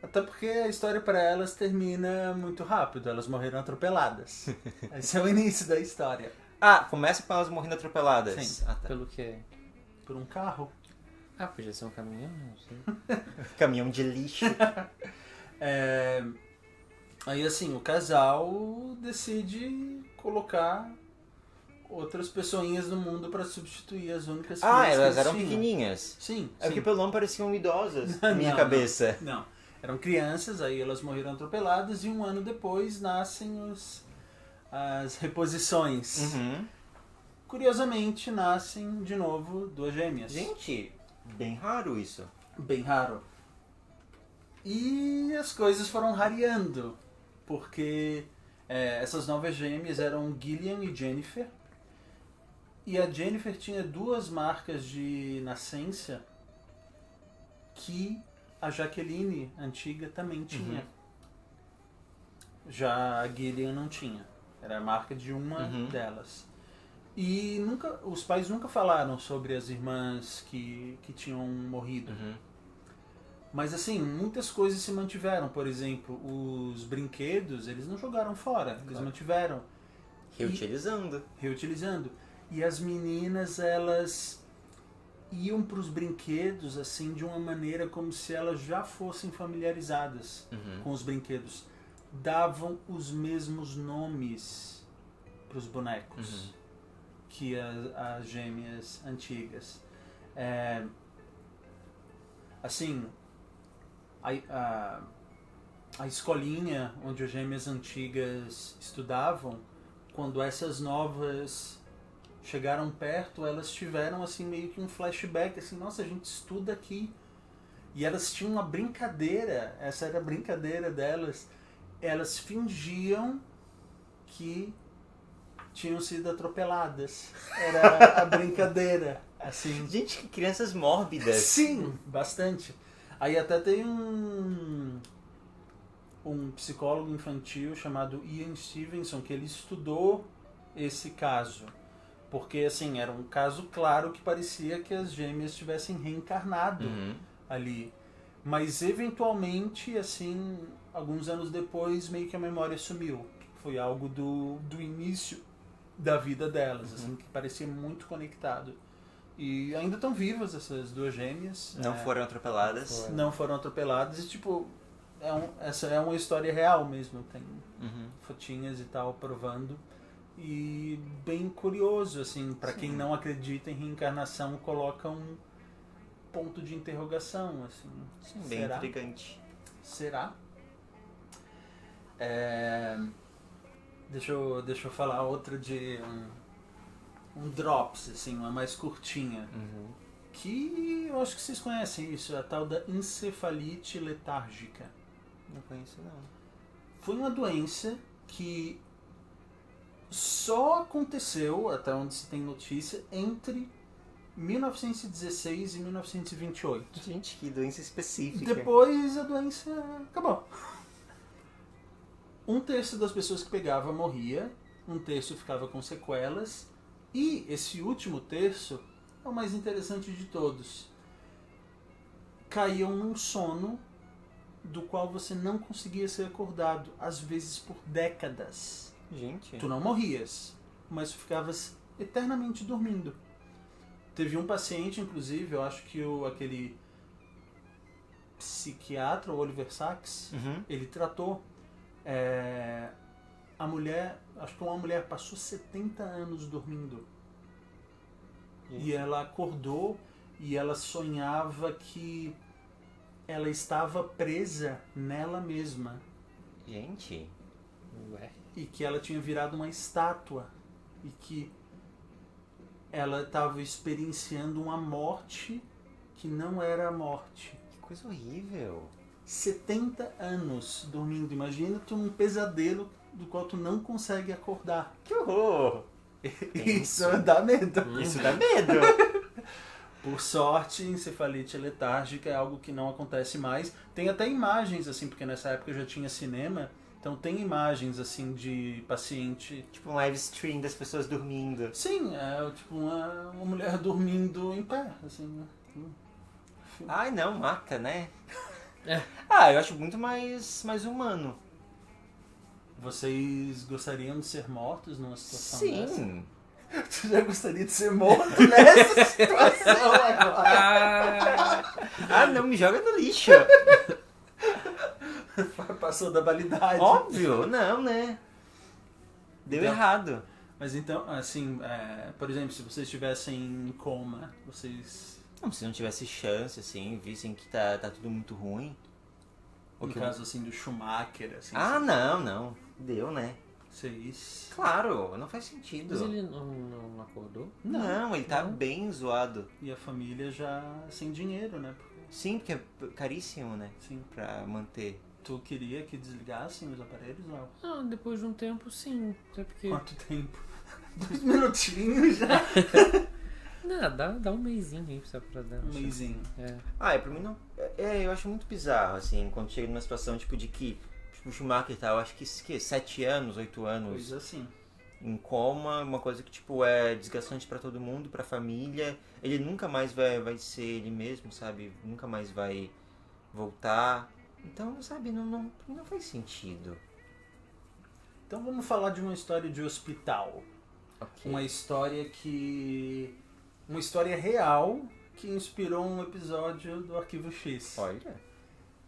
Até porque a história para elas termina muito rápido. Elas morreram atropeladas. Esse é o início da história. Começa com elas morrendo atropeladas. Sim. Tá. Pelo quê? Por um carro. Podia ser um caminhão, não sei. Caminhão de lixo. Aí assim, o casal decide colocar outras pessoinhas no mundo para substituir as únicas filhas que elas eles eram tinham. Pequenininhas. Sim. Porque pelo nome pareciam idosas na minha cabeça. Não. Eram crianças, aí elas morreram atropeladas e um ano depois nascem as reposições. Uhum. Curiosamente, nascem de novo duas gêmeas. Gente, bem raro isso. Bem raro. E as coisas foram rareando, porque essas novas gêmeas eram Gillian e Jennifer. E a Jennifer tinha duas marcas de nascença que a Jaqueline antiga também tinha. Já a Gillian não tinha. Era a marca de uma delas. E os pais nunca falaram sobre as irmãs que tinham morrido. Mas assim, muitas coisas se mantiveram. Por exemplo, os brinquedos, eles não jogaram fora. Eles mantiveram. Reutilizando. E as meninas, elas iam para os brinquedos assim de uma maneira como se elas já fossem familiarizadas com os brinquedos. Davam os mesmos nomes para os bonecos que as gêmeas antigas. Assim, a escolinha onde as gêmeas antigas estudavam, quando essas novas chegaram perto, elas tiveram assim meio que um flashback, assim, nossa, a gente estuda aqui. E elas tinham uma brincadeira, essa era a brincadeira delas. Elas fingiam que tinham sido atropeladas. Era a brincadeira, assim. Gente, que crianças mórbidas. Sim, bastante. Aí até tem um psicólogo infantil chamado Ian Stevenson, que ele estudou esse caso. Porque, assim, era um caso claro que parecia que as gêmeas tivessem reencarnado ali. Mas, eventualmente, assim, alguns anos depois, meio que a memória sumiu. Foi algo do início da vida delas, assim, que parecia muito conectado. E ainda estão vivas essas duas gêmeas. Não foram atropeladas. Não foram atropeladas e, tipo, essa é uma história real mesmo. Tem fotinhas e tal provando. E bem curioso, assim, pra quem não acredita em reencarnação, coloca um ponto de interrogação, assim. Sim, bem intrigante. Será? Deixa eu falar outra de um drops, assim, uma mais curtinha. Que eu acho que vocês conhecem isso, a tal da encefalite letárgica. Não conheço, não. Foi uma doença que só aconteceu, até onde se tem notícia, entre 1916 e 1928. Gente, que doença específica. Depois a doença acabou. 1/3 das pessoas que pegava morria, 1/3 ficava com sequelas, e esse último terço é o mais interessante de todos. Caíam num sono do qual você não conseguia ser acordado, às vezes por décadas. Gente. Tu não morrias, mas tu ficavas eternamente dormindo. Teve um paciente, inclusive, eu acho que aquele psiquiatra, o Oliver Sacks, ele tratou a mulher, acho que uma mulher passou 70 anos dormindo. E ela acordou e ela sonhava que ela estava presa nela mesma. Gente. Ué. E que ela tinha virado uma estátua. E que ela estava experienciando uma morte que não era a morte. Que coisa horrível. 70 anos dormindo. Imagina tu num pesadelo do qual tu não consegue acordar. Que horror. Isso dá medo. Isso dá medo. Por sorte, encefalite letárgica é algo que não acontece mais. Tem até imagens, assim, porque nessa época já tinha cinema. Então tem imagens, assim, de paciente... Tipo um live stream das pessoas dormindo. Sim, é tipo uma mulher dormindo em pé, assim. Ai, não, mata, né? É. Eu acho muito mais humano. Vocês gostariam de ser mortos numa situação dessa? Sim. Tu já gostaria de ser morto nessa situação agora? Não, me joga no lixo. Passou da validade. Óbvio, não, né? Deu Então, errado. Mas então, assim, por exemplo, se vocês estivessem em coma, vocês... Não, se não tivesse chance, assim, vissem que tá tudo muito ruim. No caso, assim, do Schumacher, assim... Não. Deu, né? Vocês... Claro, não faz sentido. Mas ele não acordou? Não, ele tá Não. bem zoado. E a família já sem dinheiro, né? Sim, porque é caríssimo, né? Sim. Pra manter. Tu queria que desligassem os aparelhos, não? Não, depois de um tempo, sim. Até porque... Quanto tempo? 2 minutinhos já. Não, dá um mêsinho aí pra dar. Um mêsinho. Pra mim não... eu acho muito bizarro, assim, quando chega numa situação, tipo, de que... Tipo, o Schumacher tá, eu acho que 7 anos, 8 anos Coisa assim. em coma, uma coisa que, tipo, é desgastante pra todo mundo, pra família. Ele nunca mais vai ser ele mesmo, sabe? Nunca mais vai voltar. Então, sabe, não faz sentido. Então vamos falar de uma história de hospital. Ok. Uma história real que inspirou um episódio do Arquivo X. Olha,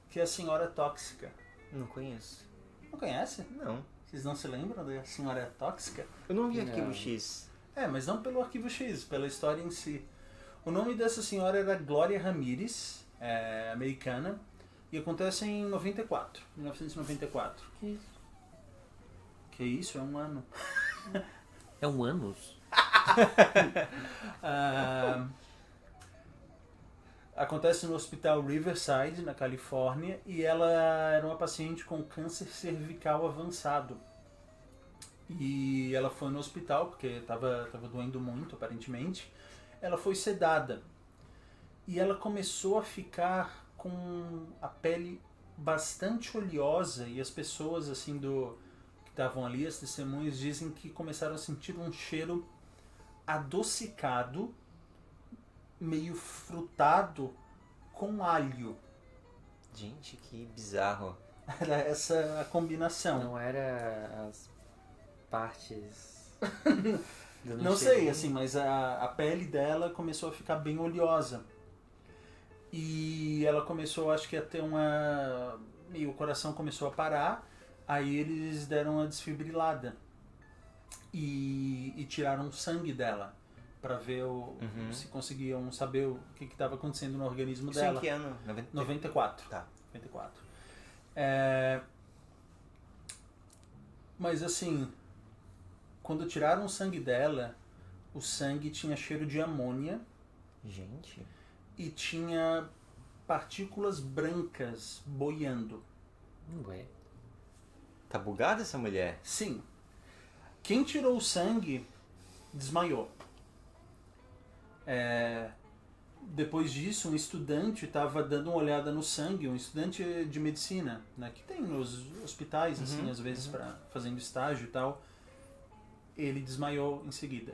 Que é a Senhora Tóxica. não conheço. Não conhece? Não. Vocês não se lembram da Senhora Tóxica? Eu não vi Arquivo Não. X. Mas não pelo Arquivo X, pela história em si. O nome dessa senhora era Glória Ramírez, americana, e acontece em 1994. Que isso? Que isso? É um ano. É um ânus? Acontece no Hospital Riverside, na Califórnia, e ela era uma paciente com câncer cervical avançado. E ela foi no hospital, porque estava doendo muito, aparentemente. Ela foi sedada. E ela começou a ficar com a pele bastante oleosa, e as pessoas assim que estavam ali, as testemunhas, dizem que começaram a sentir um cheiro adocicado, meio frutado, com alho. Gente, que bizarro. Era essa a combinação. Não era as partes... Não sei, assim, mas a pele dela começou a ficar bem oleosa. E ela começou, acho que a ter uma... E o coração começou a parar, aí eles deram uma desfibrilada. E tiraram o sangue dela, pra ver se conseguiam saber o que estava acontecendo no organismo dela. Isso em que ano? 94. Tá. 94. Mas assim, quando tiraram o sangue dela, o sangue tinha cheiro de amônia. Gente. E tinha partículas brancas boiando. Ué. Tá bugada essa mulher? Sim. Quem tirou o sangue desmaiou. Depois disso, um estudante estava dando uma olhada no sangue, um estudante de medicina, né, que tem nos hospitais, assim, às vezes, fazendo estágio e tal. Ele desmaiou em seguida.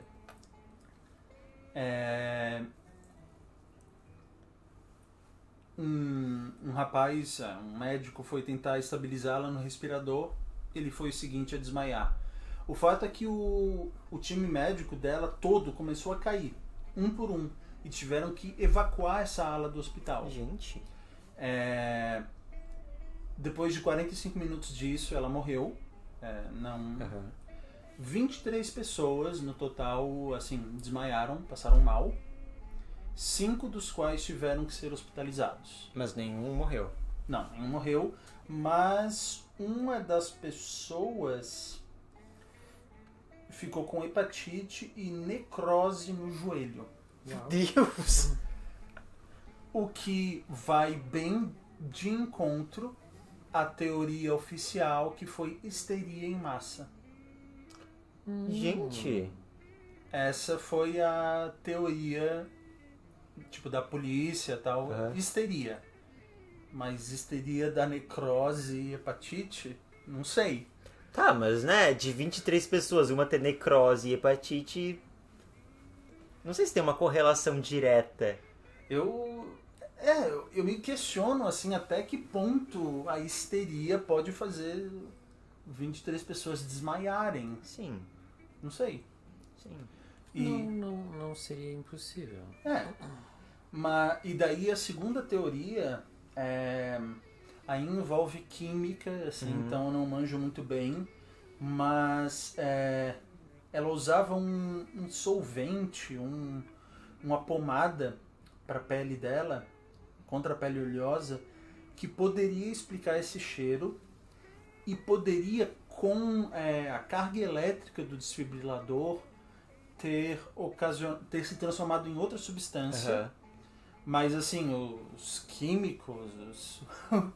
Um rapaz, um médico, foi tentar estabilizá-la no respirador. Ele foi o seguinte a desmaiar. O fato é que o time médico dela todo começou a cair, um por um, e tiveram que evacuar essa ala do hospital. Gente. Depois de 45 minutos disso, ela morreu. 23 pessoas no total, assim, desmaiaram, passaram mal. 5 dos quais tiveram que ser hospitalizados. Mas nenhum morreu. Não, nenhum morreu, mas uma das pessoas ficou com hepatite e necrose no joelho. Meu Deus! O que vai bem de encontro à teoria oficial, que foi histeria em massa. Gente! Essa foi a teoria, tipo, da polícia e tal. Histeria. Mas histeria da necrose e hepatite, não sei. Tá, mas né, de 23 pessoas, uma ter necrose e hepatite, não sei se tem uma correlação direta. Eu me questiono, assim, até que ponto a histeria pode fazer 23 pessoas desmaiarem. Sim. Não sei. Sim. Não seria impossível. E daí a segunda teoria aí envolve química, assim, então eu não manjo muito bem, mas ela usava um solvente, uma pomada para a pele dela, contra a pele oleosa, que poderia explicar esse cheiro e poderia, com a carga elétrica do desfibrilador, ter se transformado em outra substância. Mas assim, os químicos,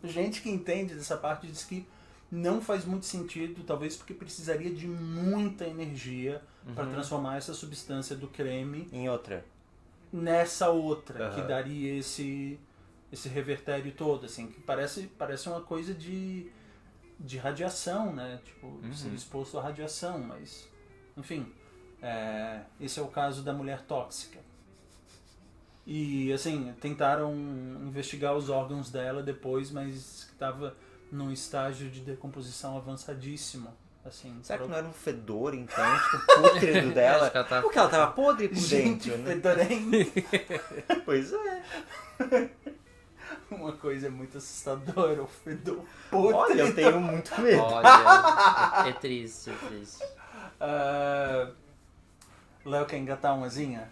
gente que entende dessa parte diz que não faz muito sentido, talvez porque precisaria de muita energia para transformar essa substância do creme em outra. Nessa outra, que daria esse revertério todo, assim, que parece uma coisa de radiação, né? Tipo, ser exposto à radiação, mas enfim, esse é o caso da mulher tóxica. E assim, tentaram investigar os órgãos dela depois, mas estava num estágio de decomposição avançadíssimo. Assim, será que não era um fedor, então, tipo, pútrido dela? Porque ela tava podre por gente, dentro, né? Fedorento. Pois é. Uma coisa muito assustadora, o fedor podre. Olha, eu tenho muito medo. Olha, é triste, é triste. Léo quer engatar umazinha?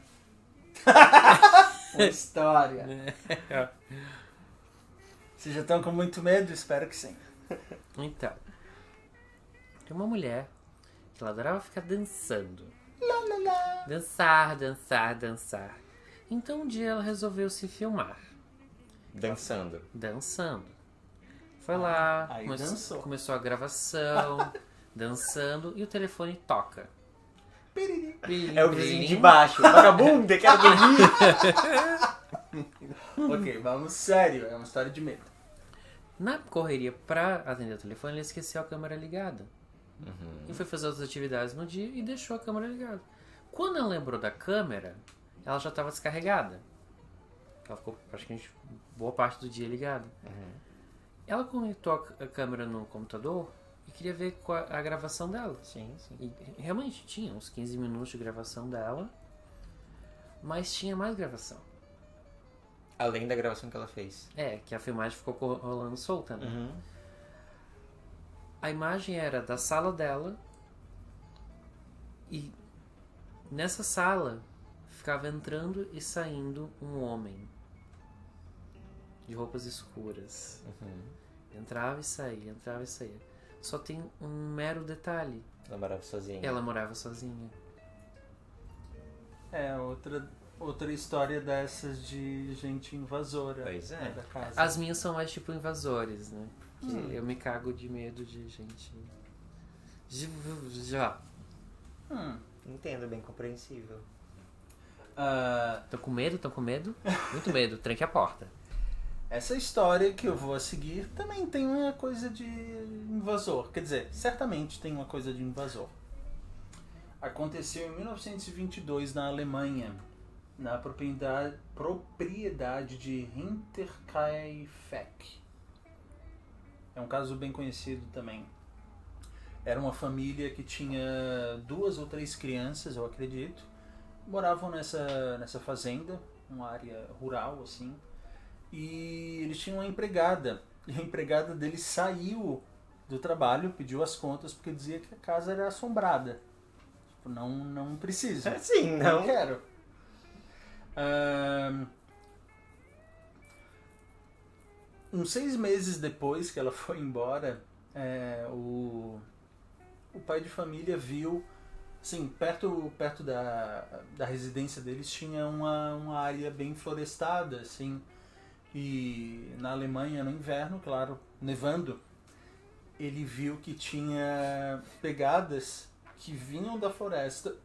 Uma história. Vocês já estão com muito medo? Espero que sim. Então, tem uma mulher que ela adorava ficar dançando. Dançar, dançar, dançar. Então um dia ela resolveu se filmar. Dançando. Foi lá, aí começou a gravação, dançando, e o telefone toca. É o vizinho de baixo. Vagabunda, quero dormir. Ok, vamos sério. É uma história de medo. Na correria pra atender o telefone, ele esqueceu a câmera ligada. E foi fazer outras atividades no dia e deixou a câmera ligada. Quando ela lembrou da câmera, ela já estava descarregada. Ela ficou praticamente boa parte do dia ligada. Ela conectou a câmera no computador e queria ver a gravação dela. Sim, sim. E realmente tinha uns 15 minutos de gravação dela, mas tinha mais gravação. Além da gravação que ela fez. Que a filmagem ficou rolando solta, né? Uhum. A imagem era da sala dela e nessa sala ficava entrando e saindo um homem de roupas escuras. Entrava e saía, entrava e saía. Só tem um mero detalhe. Ela morava sozinha. Ela morava sozinha. Outra história dessas de gente invasora. Pois é. Né, da casa. As minhas são mais tipo invasores, né? Porque eu me cago de medo de gente. Já. Entendo, bem compreensível. Tô com medo, tô com medo. Muito medo, tranque a porta. Essa história que eu vou a seguir também tem uma coisa de invasor. Quer dizer, certamente tem uma coisa de invasor. Aconteceu em 1922 na Alemanha, na propriedade de Hinterkaifeck. É um caso bem conhecido também. Era uma família que tinha 2 ou 3 crianças, eu acredito. Moravam nessa fazenda, uma área rural, assim. E eles tinham uma empregada. E a empregada deles saiu do trabalho, pediu as contas, porque dizia que a casa era assombrada. Tipo, não preciso. Sim, não. Quero. Uns 6 meses depois que ela foi embora, o pai de família viu, assim, perto da residência deles tinha uma área bem florestada, assim, e na Alemanha no inverno, claro, nevando, ele viu que tinha pegadas que vinham da floresta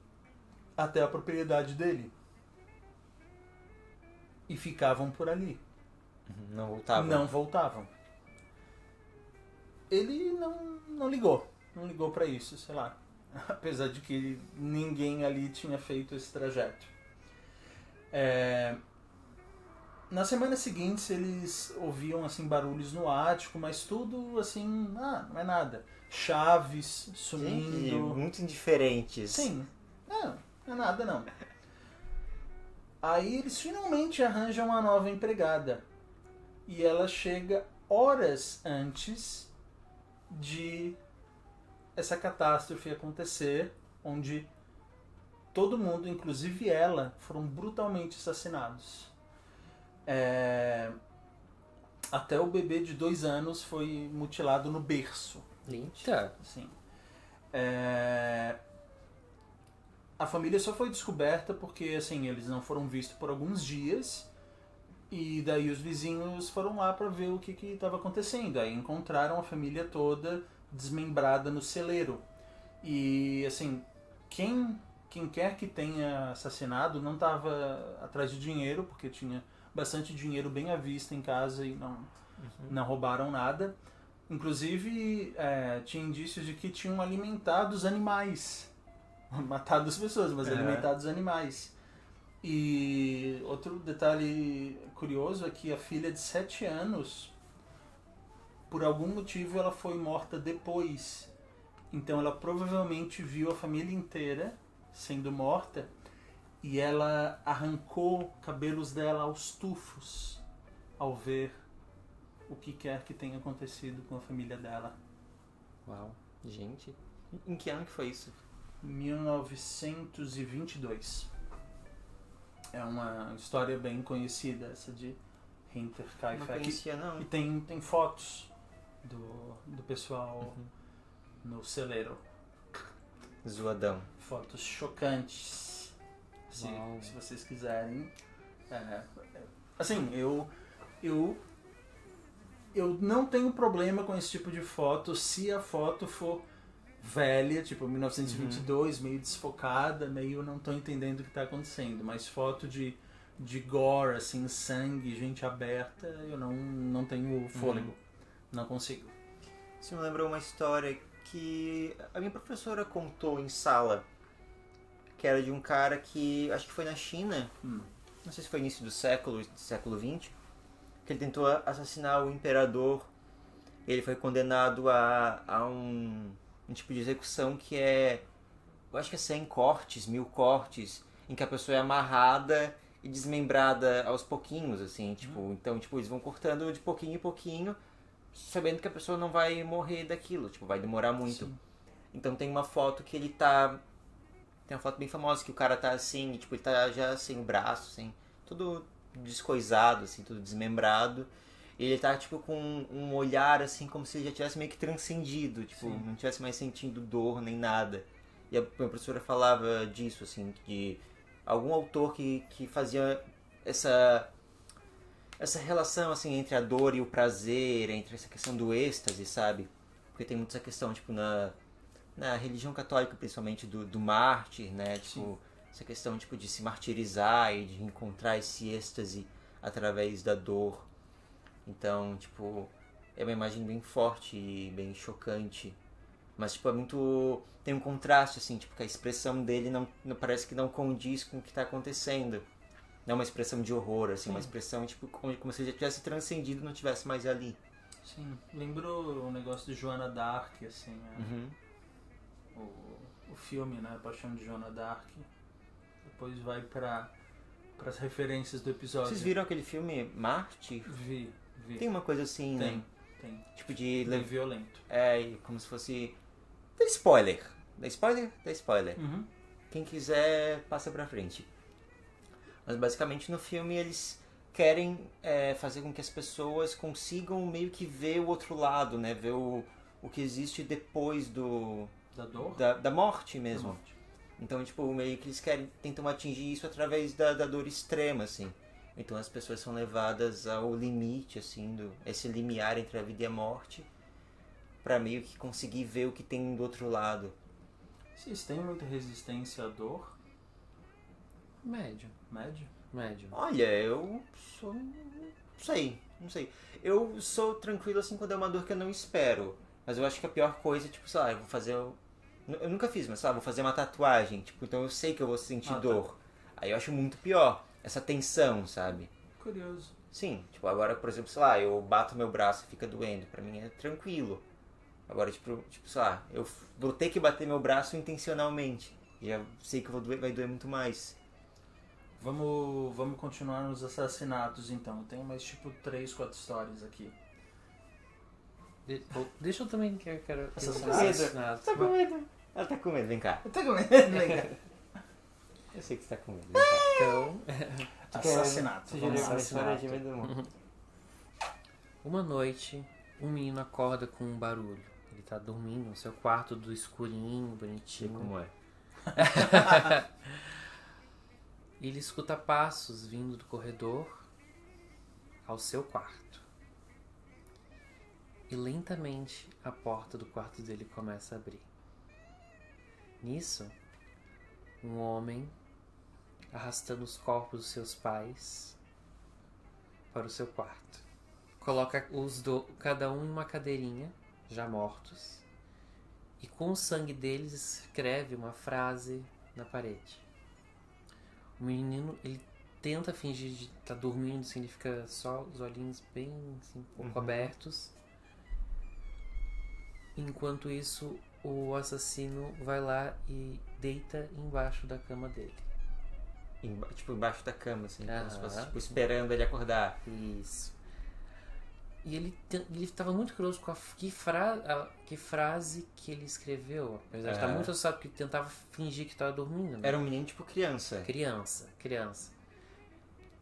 até a propriedade dele e ficavam por ali. Não voltavam. Não voltavam. Ele não ligou. Não ligou pra isso, sei lá. Apesar de que ninguém ali tinha feito esse trajeto. Na semana seguinte eles ouviam assim barulhos no ático, mas tudo assim, não é nada. Chaves sumindo. Gente, muito indiferentes. Sim. Não é nada não. Aí eles finalmente arranjam uma nova empregada. E ela chega horas antes de essa catástrofe acontecer, onde todo mundo, inclusive ela, foram brutalmente assassinados. Até o bebê de 2 anos foi mutilado no berço. Eita. Sim. A família só foi descoberta porque assim, eles não foram vistos por alguns dias. E daí os vizinhos foram lá para ver o que estava acontecendo. Aí encontraram a família toda desmembrada no celeiro. E assim, quem quer que tenha assassinado não estava atrás de dinheiro, porque tinha bastante dinheiro bem à vista em casa e não roubaram nada. Inclusive, tinha indícios de que tinham alimentado os animais. Matado as pessoas, mas alimentado os animais. E outro detalhe curioso é que a filha de 7 anos, por algum motivo, ela foi morta depois. Então ela provavelmente viu a família inteira sendo morta e ela arrancou cabelos dela aos tufos ao ver o que quer que tenha acontecido com a família dela. Uau, gente. Em que ano que foi isso? 1922. É uma história bem conhecida, essa de Hinterkaifeck. Não conhecia, não. E tem fotos do pessoal no celeiro. Zoadão. Fotos chocantes. Se vocês quiserem. Assim, eu não tenho problema com esse tipo de foto se a foto for velha, tipo 1922, meio desfocada, meio não tô entendendo o que tá acontecendo, mas foto de gore, assim, sangue, gente aberta, eu não tenho fôlego, não consigo. Isso me lembrou uma história que a minha professora contou em sala, que era de um cara que, acho que foi na China, não sei se foi início do século XX, que ele tentou assassinar o imperador Ele foi condenado a um tipo de execução que é, eu acho que é 100 cortes, 1000 cortes, em que a pessoa é amarrada e desmembrada aos pouquinhos, assim, tipo, então, tipo, eles vão cortando de pouquinho em pouquinho, sabendo que a pessoa não vai morrer daquilo, tipo, vai demorar muito. Sim. Então tem uma foto que ele tá, tem uma foto bem famosa que o cara tá assim, e, tipo, ele tá já sem o braço, assim, tudo descoisado, assim, tudo desmembrado. E ele tá, tipo, com um olhar, assim, como se ele já tivesse meio que transcendido, tipo, Sim. não tivesse mais sentindo dor nem nada. E a minha professora falava disso, assim, de algum autor que fazia essa relação, assim, entre a dor e o prazer, entre essa questão do êxtase, sabe? Porque tem muito essa questão, tipo, na religião católica, principalmente, do mártir, né? Tipo, essa questão, tipo, de se martirizar e de encontrar esse êxtase através da dor. Então, tipo, é uma imagem bem forte e bem chocante. Mas, tipo, é muito... Tem um contraste, assim, tipo, que a expressão dele não parece que não condiz com o que está acontecendo. Não é uma expressão de horror, assim, uma expressão, tipo, como se ele já tivesse transcendido e não estivesse mais ali. Sim, lembrou o negócio de Joana d'Arc, assim, né? O filme, né? A Paixão de Joana d'Arc. Depois vai para as referências do episódio. Vocês viram aquele filme Mártir? Vi. Tem uma coisa assim, né? Tem. Tipo de... É violento. É, como se fosse... Da spoiler. Da spoiler? Da spoiler. Quem quiser, passa pra frente. Mas basicamente no filme eles querem fazer com que as pessoas consigam meio que ver o outro lado, né? Ver o que existe depois Da dor? da morte mesmo. Da morte. Então, tipo, meio que eles tentam atingir isso através da dor extrema, assim. Então as pessoas são levadas ao limite, assim, esse limiar entre a vida e a morte, pra meio que conseguir ver o que tem do outro lado. Vocês têm muita resistência à dor? Médio. Médio? Médio. Olha, eu sou... Não sei. Eu sou tranquilo, assim, quando é uma dor que eu não espero. Mas eu acho que a pior coisa é, tipo, sei lá, eu vou fazer... Eu nunca fiz, mas sei lá, vou fazer uma tatuagem. Tipo, então eu sei que eu vou sentir dor. Tá. Aí eu acho muito pior. Essa tensão, sabe? Curioso. Sim, tipo, agora, por exemplo, sei lá, eu bato meu braço e fica doendo. Pra mim é tranquilo. Agora, tipo, sei lá, eu vou ter que bater meu braço intencionalmente. E já sei que vai doer muito mais. Vamos continuar nos assassinatos, então. Eu tenho mais, tipo, 3, 4 histórias aqui. Deixa eu também, que eu quero... Assassinato. Tá com medo? Ela tá com medo, vem cá. Eu tô com medo. Eu sei que você tá com medo, vem cá. Então, Assassinato. Sugerir Vamos uma história de assassinato. medo. uma noite, um menino acorda com um barulho. Ele tá dormindo no seu quarto do escurinho, Sei bonitinho. como é. Ele escuta passos vindo do corredor ao seu quarto. E lentamente a porta do quarto dele começa a abrir. Nisso, um homem arrastando os corpos dos seus pais para o seu quarto. Coloca cada um em uma cadeirinha, já mortos, e com o sangue deles escreve uma frase na parede. O menino, ele tenta fingir de estar dormindo, assim, ele fica só os olhinhos bem, assim, um pouco abertos. Enquanto isso, o assassino vai lá e deita embaixo da cama dele. Tipo, embaixo da cama, assim, como se fosse, Aham. tipo, esperando ele acordar. Isso. E ele estava muito curioso com que frase que ele escreveu. Apesar de estar muito assustado, porque ele tentava fingir que estava dormindo. Né? Era um menino, tipo, criança. Criança.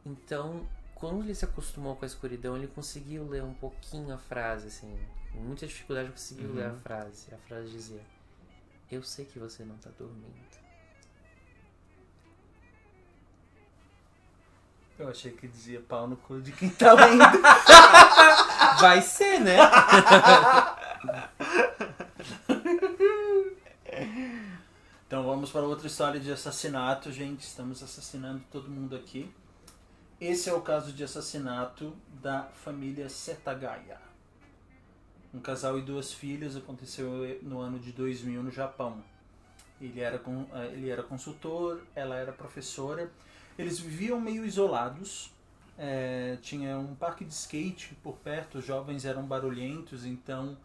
Então, quando ele se acostumou com a escuridão, ele conseguiu ler um pouquinho a frase, assim. Com muita dificuldade conseguiu ler a frase. A frase dizia: eu sei que você não está dormindo. Eu achei que dizia pau no cu de quem tá lendo. Vai ser, né? Então vamos para outra história de assassinato, gente. Estamos assassinando todo mundo aqui. Esse é o caso de assassinato da família Setagaya. Um casal e 2 filhas, aconteceu no ano de 2000 no Japão. Ele era consultor, ela era professora. Eles viviam meio isolados tinha um parque de skate por perto, os jovens eram barulhentos, então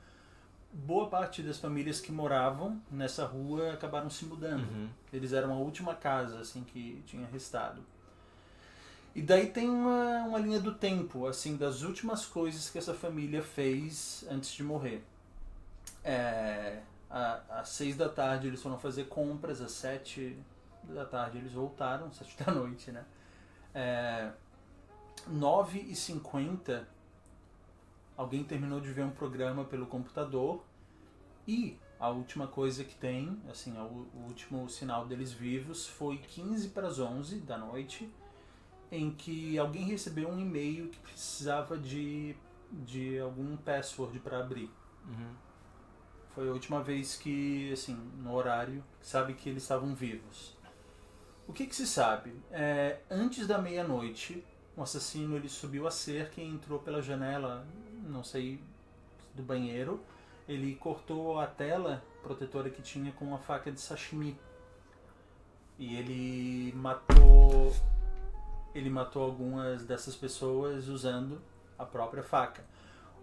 boa parte das famílias que moravam nessa rua acabaram se mudando. Eles eram a última casa assim que tinha restado. E daí tem uma linha do tempo, assim, das últimas coisas que essa família fez antes de morrer. Às 6 da tarde eles foram fazer compras, às 7 da tarde eles voltaram, 7 da noite, né? 9h50 alguém terminou de ver um programa pelo computador e a última coisa que tem, assim, o último sinal deles vivos foi 15 para as 11 da noite, em que alguém recebeu um e-mail que precisava de algum password para abrir. Foi a última vez que, assim, no horário, sabe que eles estavam vivos. O que se sabe? Antes da meia-noite, o assassino ele subiu a cerca e entrou pela janela, não sei, do banheiro. Ele cortou a tela protetora que tinha com uma faca de sashimi. E ele matou algumas dessas pessoas usando a própria faca.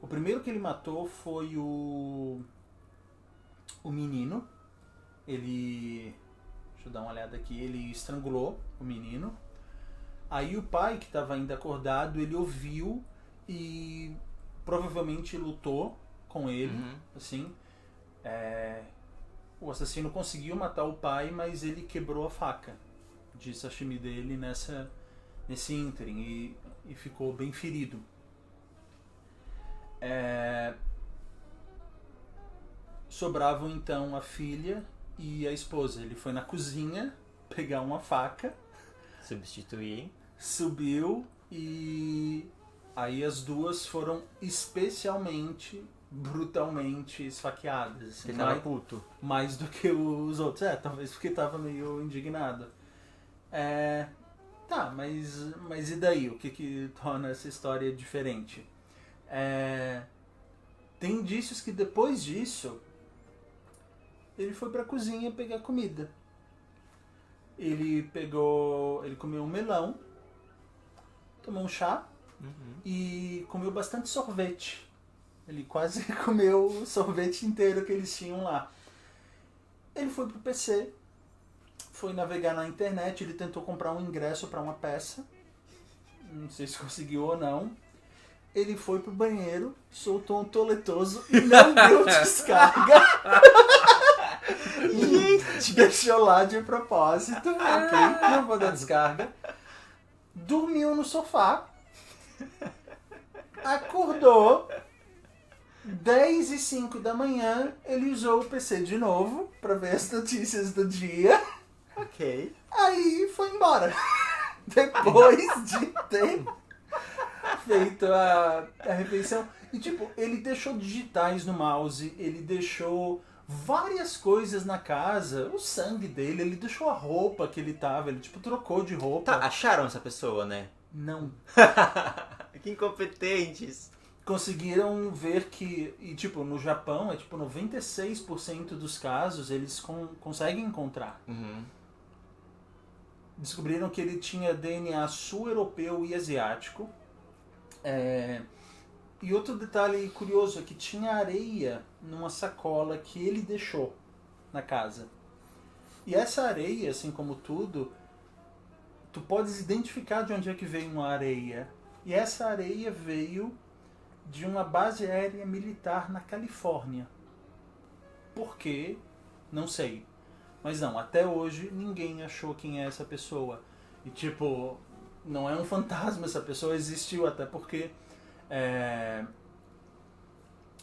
O primeiro que ele matou foi o menino. Deixa eu dar uma olhada aqui. Ele estrangulou o menino. Aí o pai, que estava ainda acordado, ele ouviu e provavelmente lutou com ele. Assim. O assassino conseguiu matar o pai, mas ele quebrou a faca de sashimi dele nesse ínterim e ficou bem ferido. Sobravam então a filha e a esposa. Ele foi na cozinha pegar uma faca, Substituir. subiu e aí as duas foram especialmente, brutalmente esfaqueadas. Assim, Ele tava puto. mais do que os outros. Talvez porque tava meio indignado. Tá, mas e daí? O que torna essa história diferente? Tem indícios que depois disso ele foi pra cozinha pegar comida. Ele comeu um melão, tomou um chá e comeu bastante sorvete. Ele quase comeu o sorvete inteiro que eles tinham lá. Ele foi pro PC, foi navegar na internet, ele tentou comprar um ingresso para uma peça. Não sei se conseguiu ou não. Ele foi pro banheiro, soltou um toletoso e não deu descarga. Gente, deixou lá de propósito, ok? Não vou dar descarga. Dormiu no sofá. Acordou. 10h05 da manhã, ele usou o PC de novo para ver as notícias do dia. Ok. Aí foi embora. Depois de ter feito a refeição. E tipo, ele deixou digitais no mouse, ele deixou várias coisas na casa, o sangue dele, ele deixou a roupa que ele tava, ele tipo trocou de roupa. Tá, acharam essa pessoa, né? Não. Que incompetentes. Conseguiram ver que, e tipo, no Japão, tipo, 96% dos casos eles conseguem encontrar. Descobriram que ele tinha DNA sul-europeu e asiático. E outro detalhe curioso é que tinha areia numa sacola que ele deixou na casa. E essa areia, assim como tudo, tu podes identificar de onde é que veio uma areia. E essa areia veio de uma base aérea militar na Califórnia. Por quê? Não sei. Mas não, até hoje ninguém achou quem é essa pessoa. E tipo, não é um fantasma, essa pessoa existiu, até porque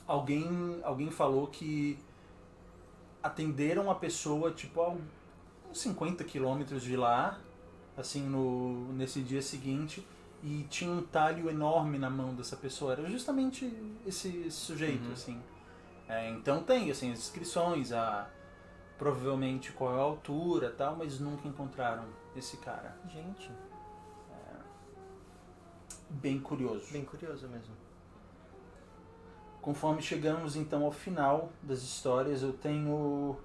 alguém falou que atenderam a pessoa tipo a uns 50 quilômetros de lá, assim, nesse dia seguinte, e tinha um talho enorme na mão dessa pessoa. Era justamente esse sujeito, assim. Então tem, assim, as descrições, provavelmente qual é a altura e tal, mas nunca encontraram esse cara. Gente. Bem curioso. Bem curioso mesmo. Conforme chegamos então ao final das histórias, eu tenho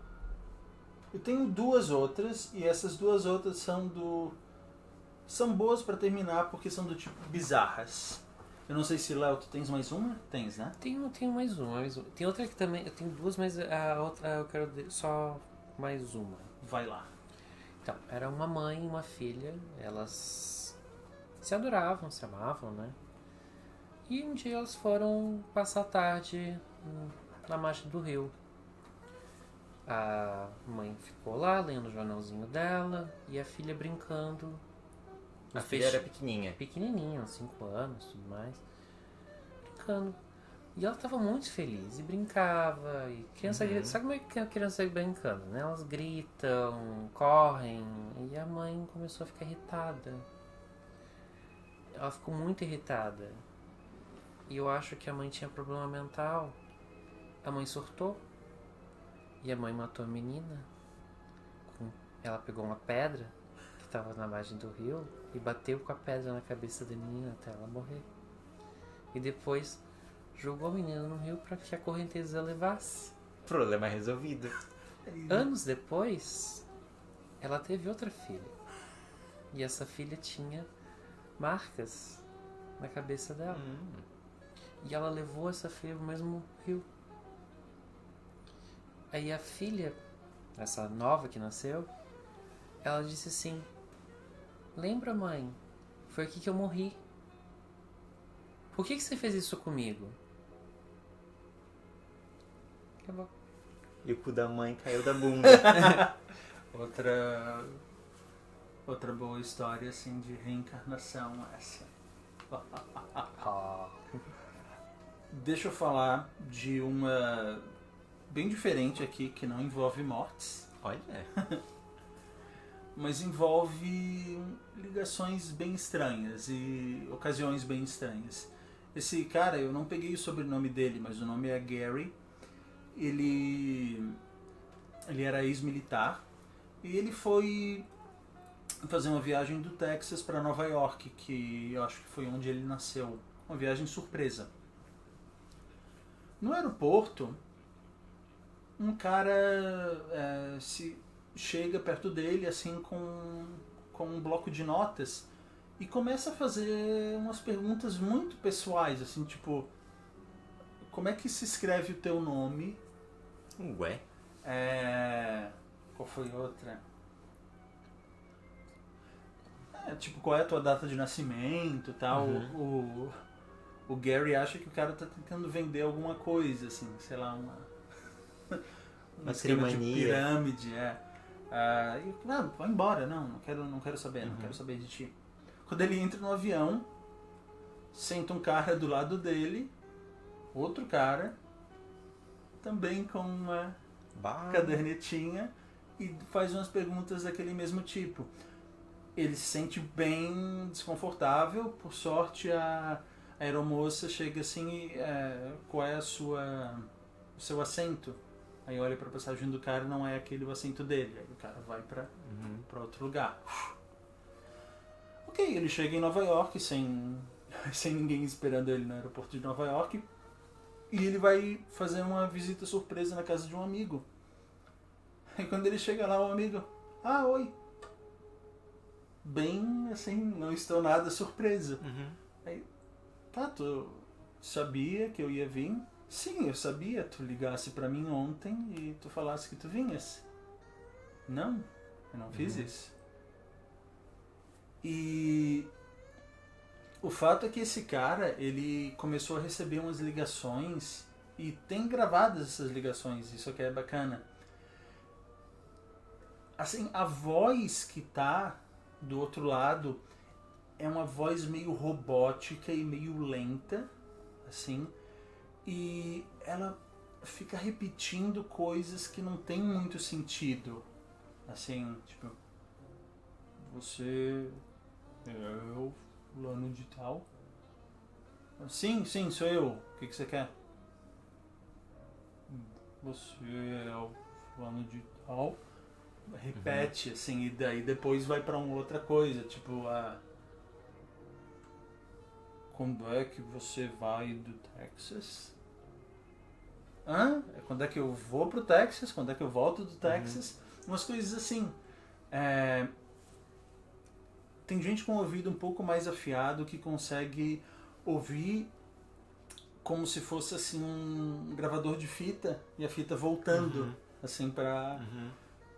2 outras, e essas 2 outras são são boas pra terminar porque são do tipo bizarras. Eu não sei se, Léo, tu tens mais uma? Tens, né? Tenho mais uma. Tem outra que também. Eu tenho duas, mas a outra eu quero só mais uma. Vai lá. Então, era uma mãe e uma filha. Elas se adoravam, se amavam, né? E um dia elas foram passar a tarde na margem do rio. A mãe ficou lá lendo o jornalzinho dela e a filha brincando. A filha era pequenininha. Pequenininha, uns 5 anos, tudo mais. Brincando. E ela tava muito feliz e brincava. E criança grita. Sabe como é que a criança vai brincando, né? Elas gritam, correm. E a mãe começou a ficar irritada. Ela ficou muito irritada. E eu acho que a mãe tinha problema mental. A mãe surtou. E a mãe matou a menina. Ela pegou uma pedra que estava na margem do rio e bateu com a pedra na cabeça da menina até ela morrer. E depois jogou a menina no rio para que a correnteza a levasse. Problema resolvido. Anos depois, ela teve outra filha. E essa filha tinha marcas na cabeça dela. E ela levou essa filha pro mesmo rio. Aí a filha, essa nova que nasceu, ela disse assim: lembra, mãe? Foi aqui que eu morri. Por que você fez isso comigo? Acabou. E o cu da mãe caiu da bunda. Outra boa história, assim, de reencarnação essa. Deixa eu falar de uma bem diferente aqui, que não envolve mortes. Olha. Mas envolve ligações bem estranhas e ocasiões bem estranhas. Esse cara, eu não peguei o sobrenome dele, mas o nome é Gary. Ele era ex-militar e ele foi fazer uma viagem do Texas para Nova York, que eu acho que foi onde ele nasceu. Uma viagem surpresa. No aeroporto, um cara chega perto dele assim com um bloco de notas e começa a fazer umas perguntas muito pessoais, assim, tipo, como é que se escreve o teu nome? Ué? Qual foi outra? Tipo, qual é a tua data de nascimento e tal. O Gary acha que o cara tá tentando vender alguma coisa, assim, sei lá, uma esquema de pirâmide, não, vai embora, não quero saber, não quero saber de ti. Quando ele entra no avião, senta um cara do lado dele, outro cara, também com uma cadernetinha, e faz umas perguntas daquele mesmo tipo. Ele se sente bem desconfortável, por sorte a aeromoça chega assim, qual é o seu assento? Aí olha pra passagem do cara, não é aquele o assento dele. Aí o cara vai pra outro lugar. Ok, ele chega em Nova York sem ninguém esperando ele no aeroporto de Nova York. E ele vai fazer uma visita surpresa na casa de um amigo. Aí quando ele chega lá, o amigo... oi. Bem, assim, não estou nada surpreso. Aí, tu sabia que eu ia vir? Sim, eu sabia. Tu ligasse pra mim ontem e tu falasse que tu vinhas. Não, eu não fiz isso. E o fato é que esse cara, ele começou a receber umas ligações e tem gravadas essas ligações, isso aqui é bacana. Assim, a voz que tá do outro lado é uma voz meio robótica e meio lenta, assim, e ela fica repetindo coisas que não tem muito sentido, assim, tipo, você é o fulano de tal? Sim, sou eu. O que você quer? Você é o fulano de tal? Repete, assim, e daí depois vai pra uma outra coisa, tipo, quando é que você vai do Texas? Quando é que eu vou pro Texas? Quando é que eu volto do Texas? Umas coisas assim. tem gente com o ouvido um pouco mais afiado que consegue ouvir como se fosse assim um gravador de fita e a fita voltando assim para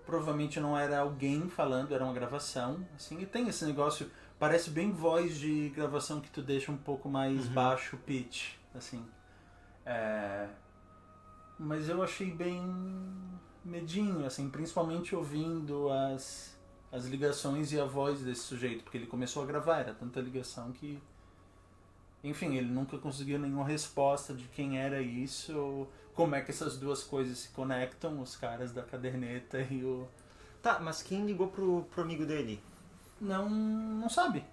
provavelmente não era alguém falando, era uma gravação assim, e tem esse negócio, parece bem voz de gravação que tu deixa um pouco mais baixo o pitch assim. Mas eu achei bem medinho assim, principalmente ouvindo as ligações e a voz desse sujeito, porque ele começou a gravar, era tanta ligação que enfim, ele nunca conseguiu nenhuma resposta de quem era isso, ou como é que essas duas coisas se conectam, os caras da caderneta e o... Tá, mas quem ligou pro amigo dele? Não sabe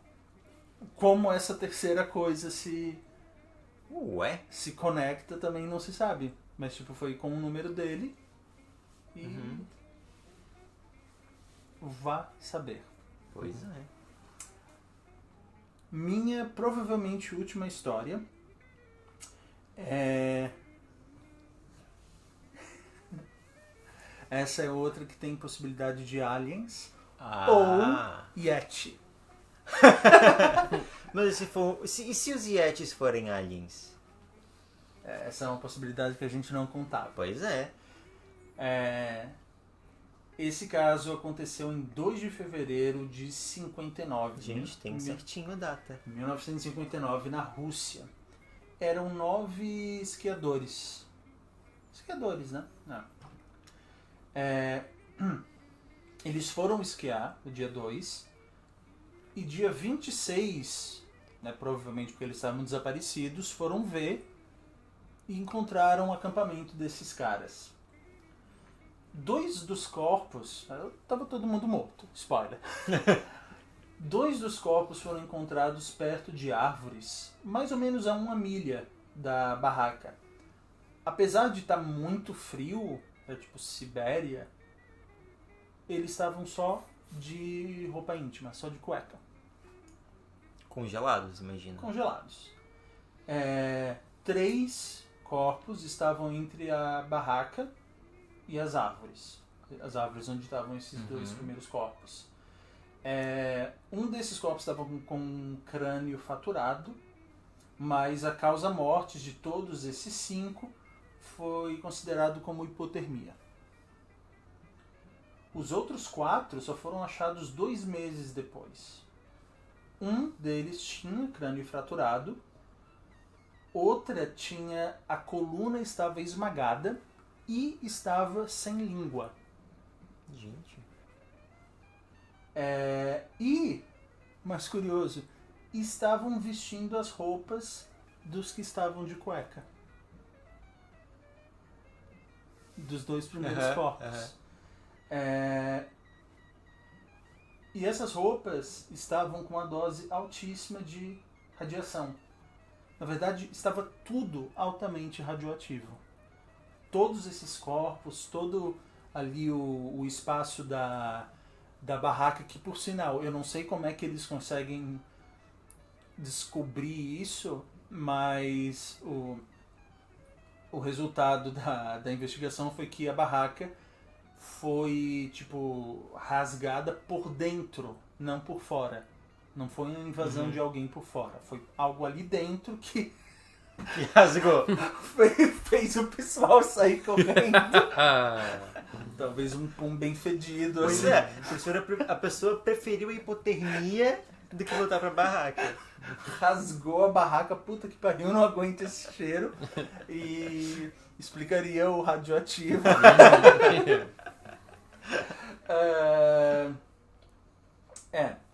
como essa terceira coisa se conecta, também não se sabe. Mas tipo, foi com o número dele e vá saber. Pois é. Minha provavelmente última história essa é outra que tem possibilidade de aliens ou Yeti. Mas e se os Yetis forem aliens? Essa é uma possibilidade que a gente não contava. Pois é. Esse caso aconteceu em 2 de fevereiro de 59. Gente, tem certinho a data. 1959, na Rússia. Eram 9 esquiadores. Esquiadores, né? Eles foram esquiar no dia 2. E dia 26, né, provavelmente porque eles estavam desaparecidos, foram ver e encontraram o acampamento desses caras. 2 dos corpos... Tava todo mundo morto, spoiler. 2 dos corpos foram encontrados perto de árvores, mais ou menos a 1 milha da barraca. Apesar de estar muito frio, tipo Sibéria, eles estavam só de roupa íntima, só de cueca. Congelados, imagina. Congelados. 3 corpos estavam entre a barraca e as árvores. As árvores onde estavam esses 2 primeiros corpos. Um desses corpos estava com um crânio fraturado, mas a causa-morte de todos esses 5 foi considerado como hipotermia. Os outros 4 só foram achados 2 meses depois. Um deles tinha crânio fraturado, outra tinha a coluna estava esmagada e estava sem língua. Gente. E, mais curioso, estavam vestindo as roupas dos que estavam de cueca. Dos 2 primeiros corpos. E essas roupas estavam com uma dose altíssima de radiação. Na verdade, estava tudo altamente radioativo. Todos esses corpos, todo ali o espaço da barraca, que por sinal, eu não sei como é que eles conseguem descobrir isso, mas o resultado da investigação foi que a barraca foi, tipo, rasgada por dentro, não por fora. Não foi uma invasão de alguém por fora. Foi algo ali dentro que rasgou. fez o pessoal sair correndo. Talvez um pum bem fedido. Pois assim. a pessoa preferiu a hipotermia do que voltar pra barraca. Rasgou a barraca, puta que pariu, não aguento esse cheiro. E explicaria o radioativo.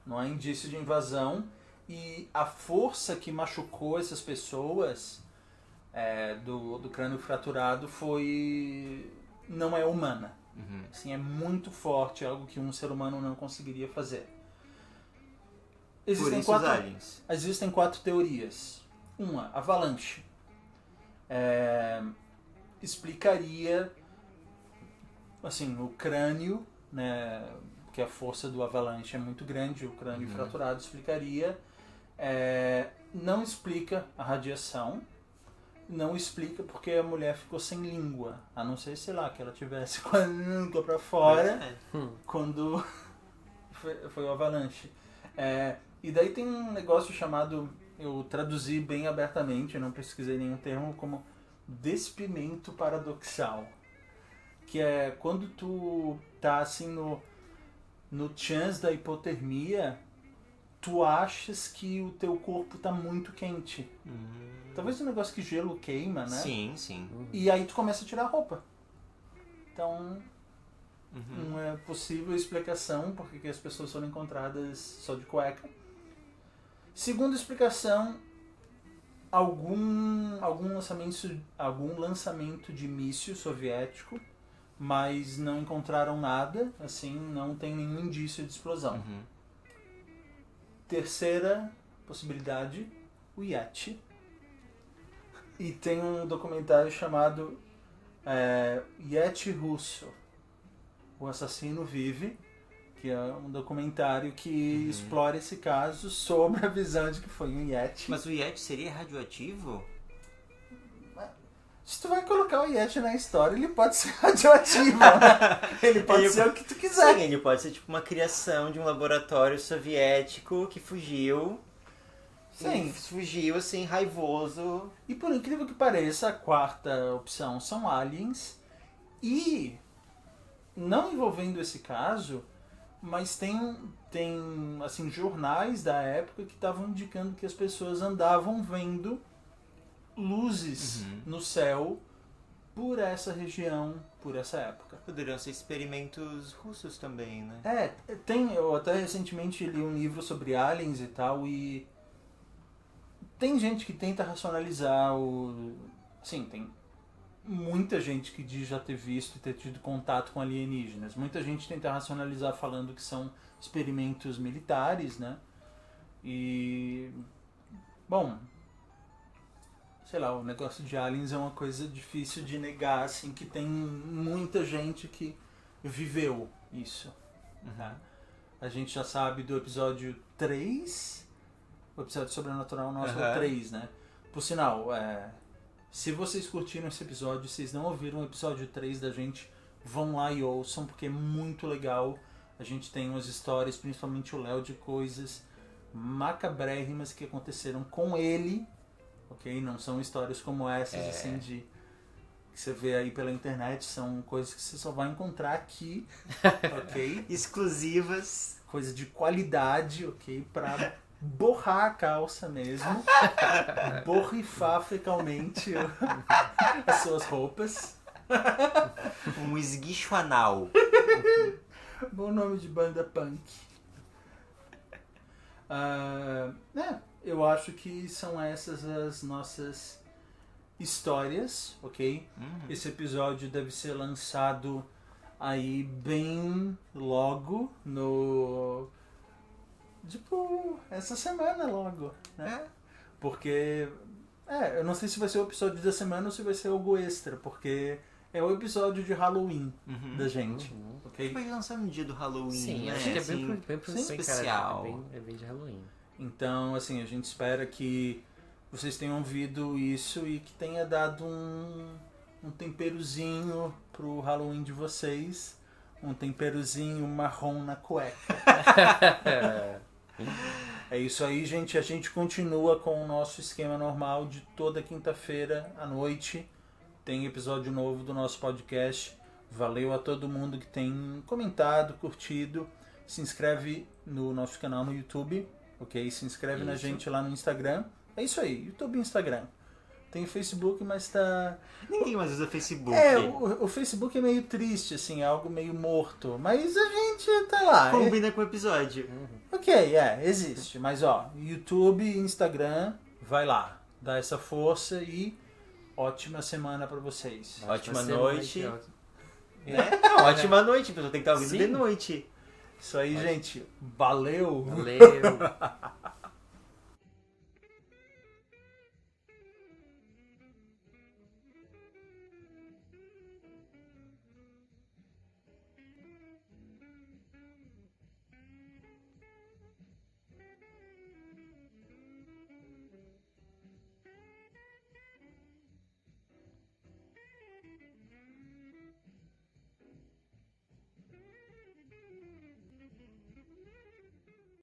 Não há indício de invasão. E a força que machucou essas pessoas do crânio fraturado não é humana. Assim, é muito forte, algo que um ser humano não conseguiria fazer. Existem 4 teorias. Uma, avalanche. Explicaria assim, o crânio, né, que a força do avalanche é muito grande, o crânio fraturado explicaria. Não explica a radiação, não explica porque a mulher ficou sem língua, a não ser, sei lá, que ela tivesse com a língua pra fora quando foi o avalanche. E daí tem um negócio chamado, eu traduzi bem abertamente, eu não pesquisei nenhum termo, como despimento paradoxal. Que é quando tu tá assim no chance da hipotermia, tu achas que o teu corpo tá muito quente. Talvez um negócio que gelo queima, né? Sim, sim. E aí tu começa a tirar a roupa. Então, uma possível explicação por que as pessoas foram encontradas só de cueca. Segunda explicação, algum lançamento de míssil soviético, mas não encontraram nada, assim, não tem nenhum indício de explosão. Terceira possibilidade, o Yeti. E tem um documentário chamado Yeti Russo, O Assassino Vive, que é um documentário que explora esse caso sobre a visão de que foi um Yeti. Mas o Yeti seria radioativo? Se tu vai colocar o Yeti na história, ele pode ser radioativo, né? Ele pode ser o que tu quiser. Sim, ele pode ser tipo uma criação de um laboratório soviético que fugiu. Sim. E fugiu assim, raivoso. E por incrível que pareça, a quarta opção são aliens. E, não envolvendo esse caso, mas tem assim, jornais da época que estavam indicando que as pessoas andavam vendo luzes no céu por essa região, por essa época. Poderiam ser experimentos russos também, né? Eu até recentemente li um livro sobre aliens e tal, e tem gente que tenta racionalizar Sim, tem muita gente que diz já ter visto e ter tido contato com alienígenas. Muita gente tenta racionalizar falando que são experimentos militares, né? E... Bom, sei lá, o negócio de aliens é uma coisa difícil de negar, assim, que tem muita gente que viveu isso. Né? A gente já sabe do episódio 3, o episódio sobrenatural nosso é o 3, né? Por sinal, se vocês curtiram esse episódio, vocês não ouviram o episódio 3 da gente, vão lá e ouçam, porque é muito legal. A gente tem umas histórias, principalmente o Léo, de coisas macabrérrimas que aconteceram com ele. Ok? Não são histórias como essas, assim, que você vê aí pela internet. São coisas que você só vai encontrar aqui, ok? Exclusivas. Coisa de qualidade, ok? Pra borrar a calça mesmo. Borrifar fecalmente as suas roupas. Um esguicho anal. Bom nome de banda punk. Eu acho que são essas as nossas histórias, ok? Esse episódio deve ser lançado aí bem logo tipo, essa semana logo, né? Porque, eu não sei se vai ser o episódio da semana ou se vai ser algo extra, porque é o episódio de Halloween da gente, ok? Vai lançar no dia do Halloween, Sim, né? acho que é Assim, bem especial. É bem de Halloween. Então, assim, a gente espera que vocês tenham ouvido isso e que tenha dado um temperozinho pro Halloween de vocês. Um temperozinho marrom na cueca. É isso aí, gente. A gente continua com o nosso esquema normal de toda quinta-feira à noite. Tem episódio novo do nosso podcast. Valeu a todo mundo que tem comentado, curtido. Se inscreve no nosso canal no YouTube. Ok? Se inscreve na gente lá no Instagram. É isso aí, YouTube e Instagram. Tem o Facebook, mas tá... Ninguém mais usa Facebook. O Facebook é meio triste, assim, é algo meio morto. Mas a gente tá lá. Combina com o episódio. Ok, existe. Mas YouTube e Instagram, vai lá. Dá essa força e ótima semana pra vocês. Ótima noite. Ótima noite, pessoal. Tem que estar ouvindo de noite. Isso aí, gente. Valeu! Valeu!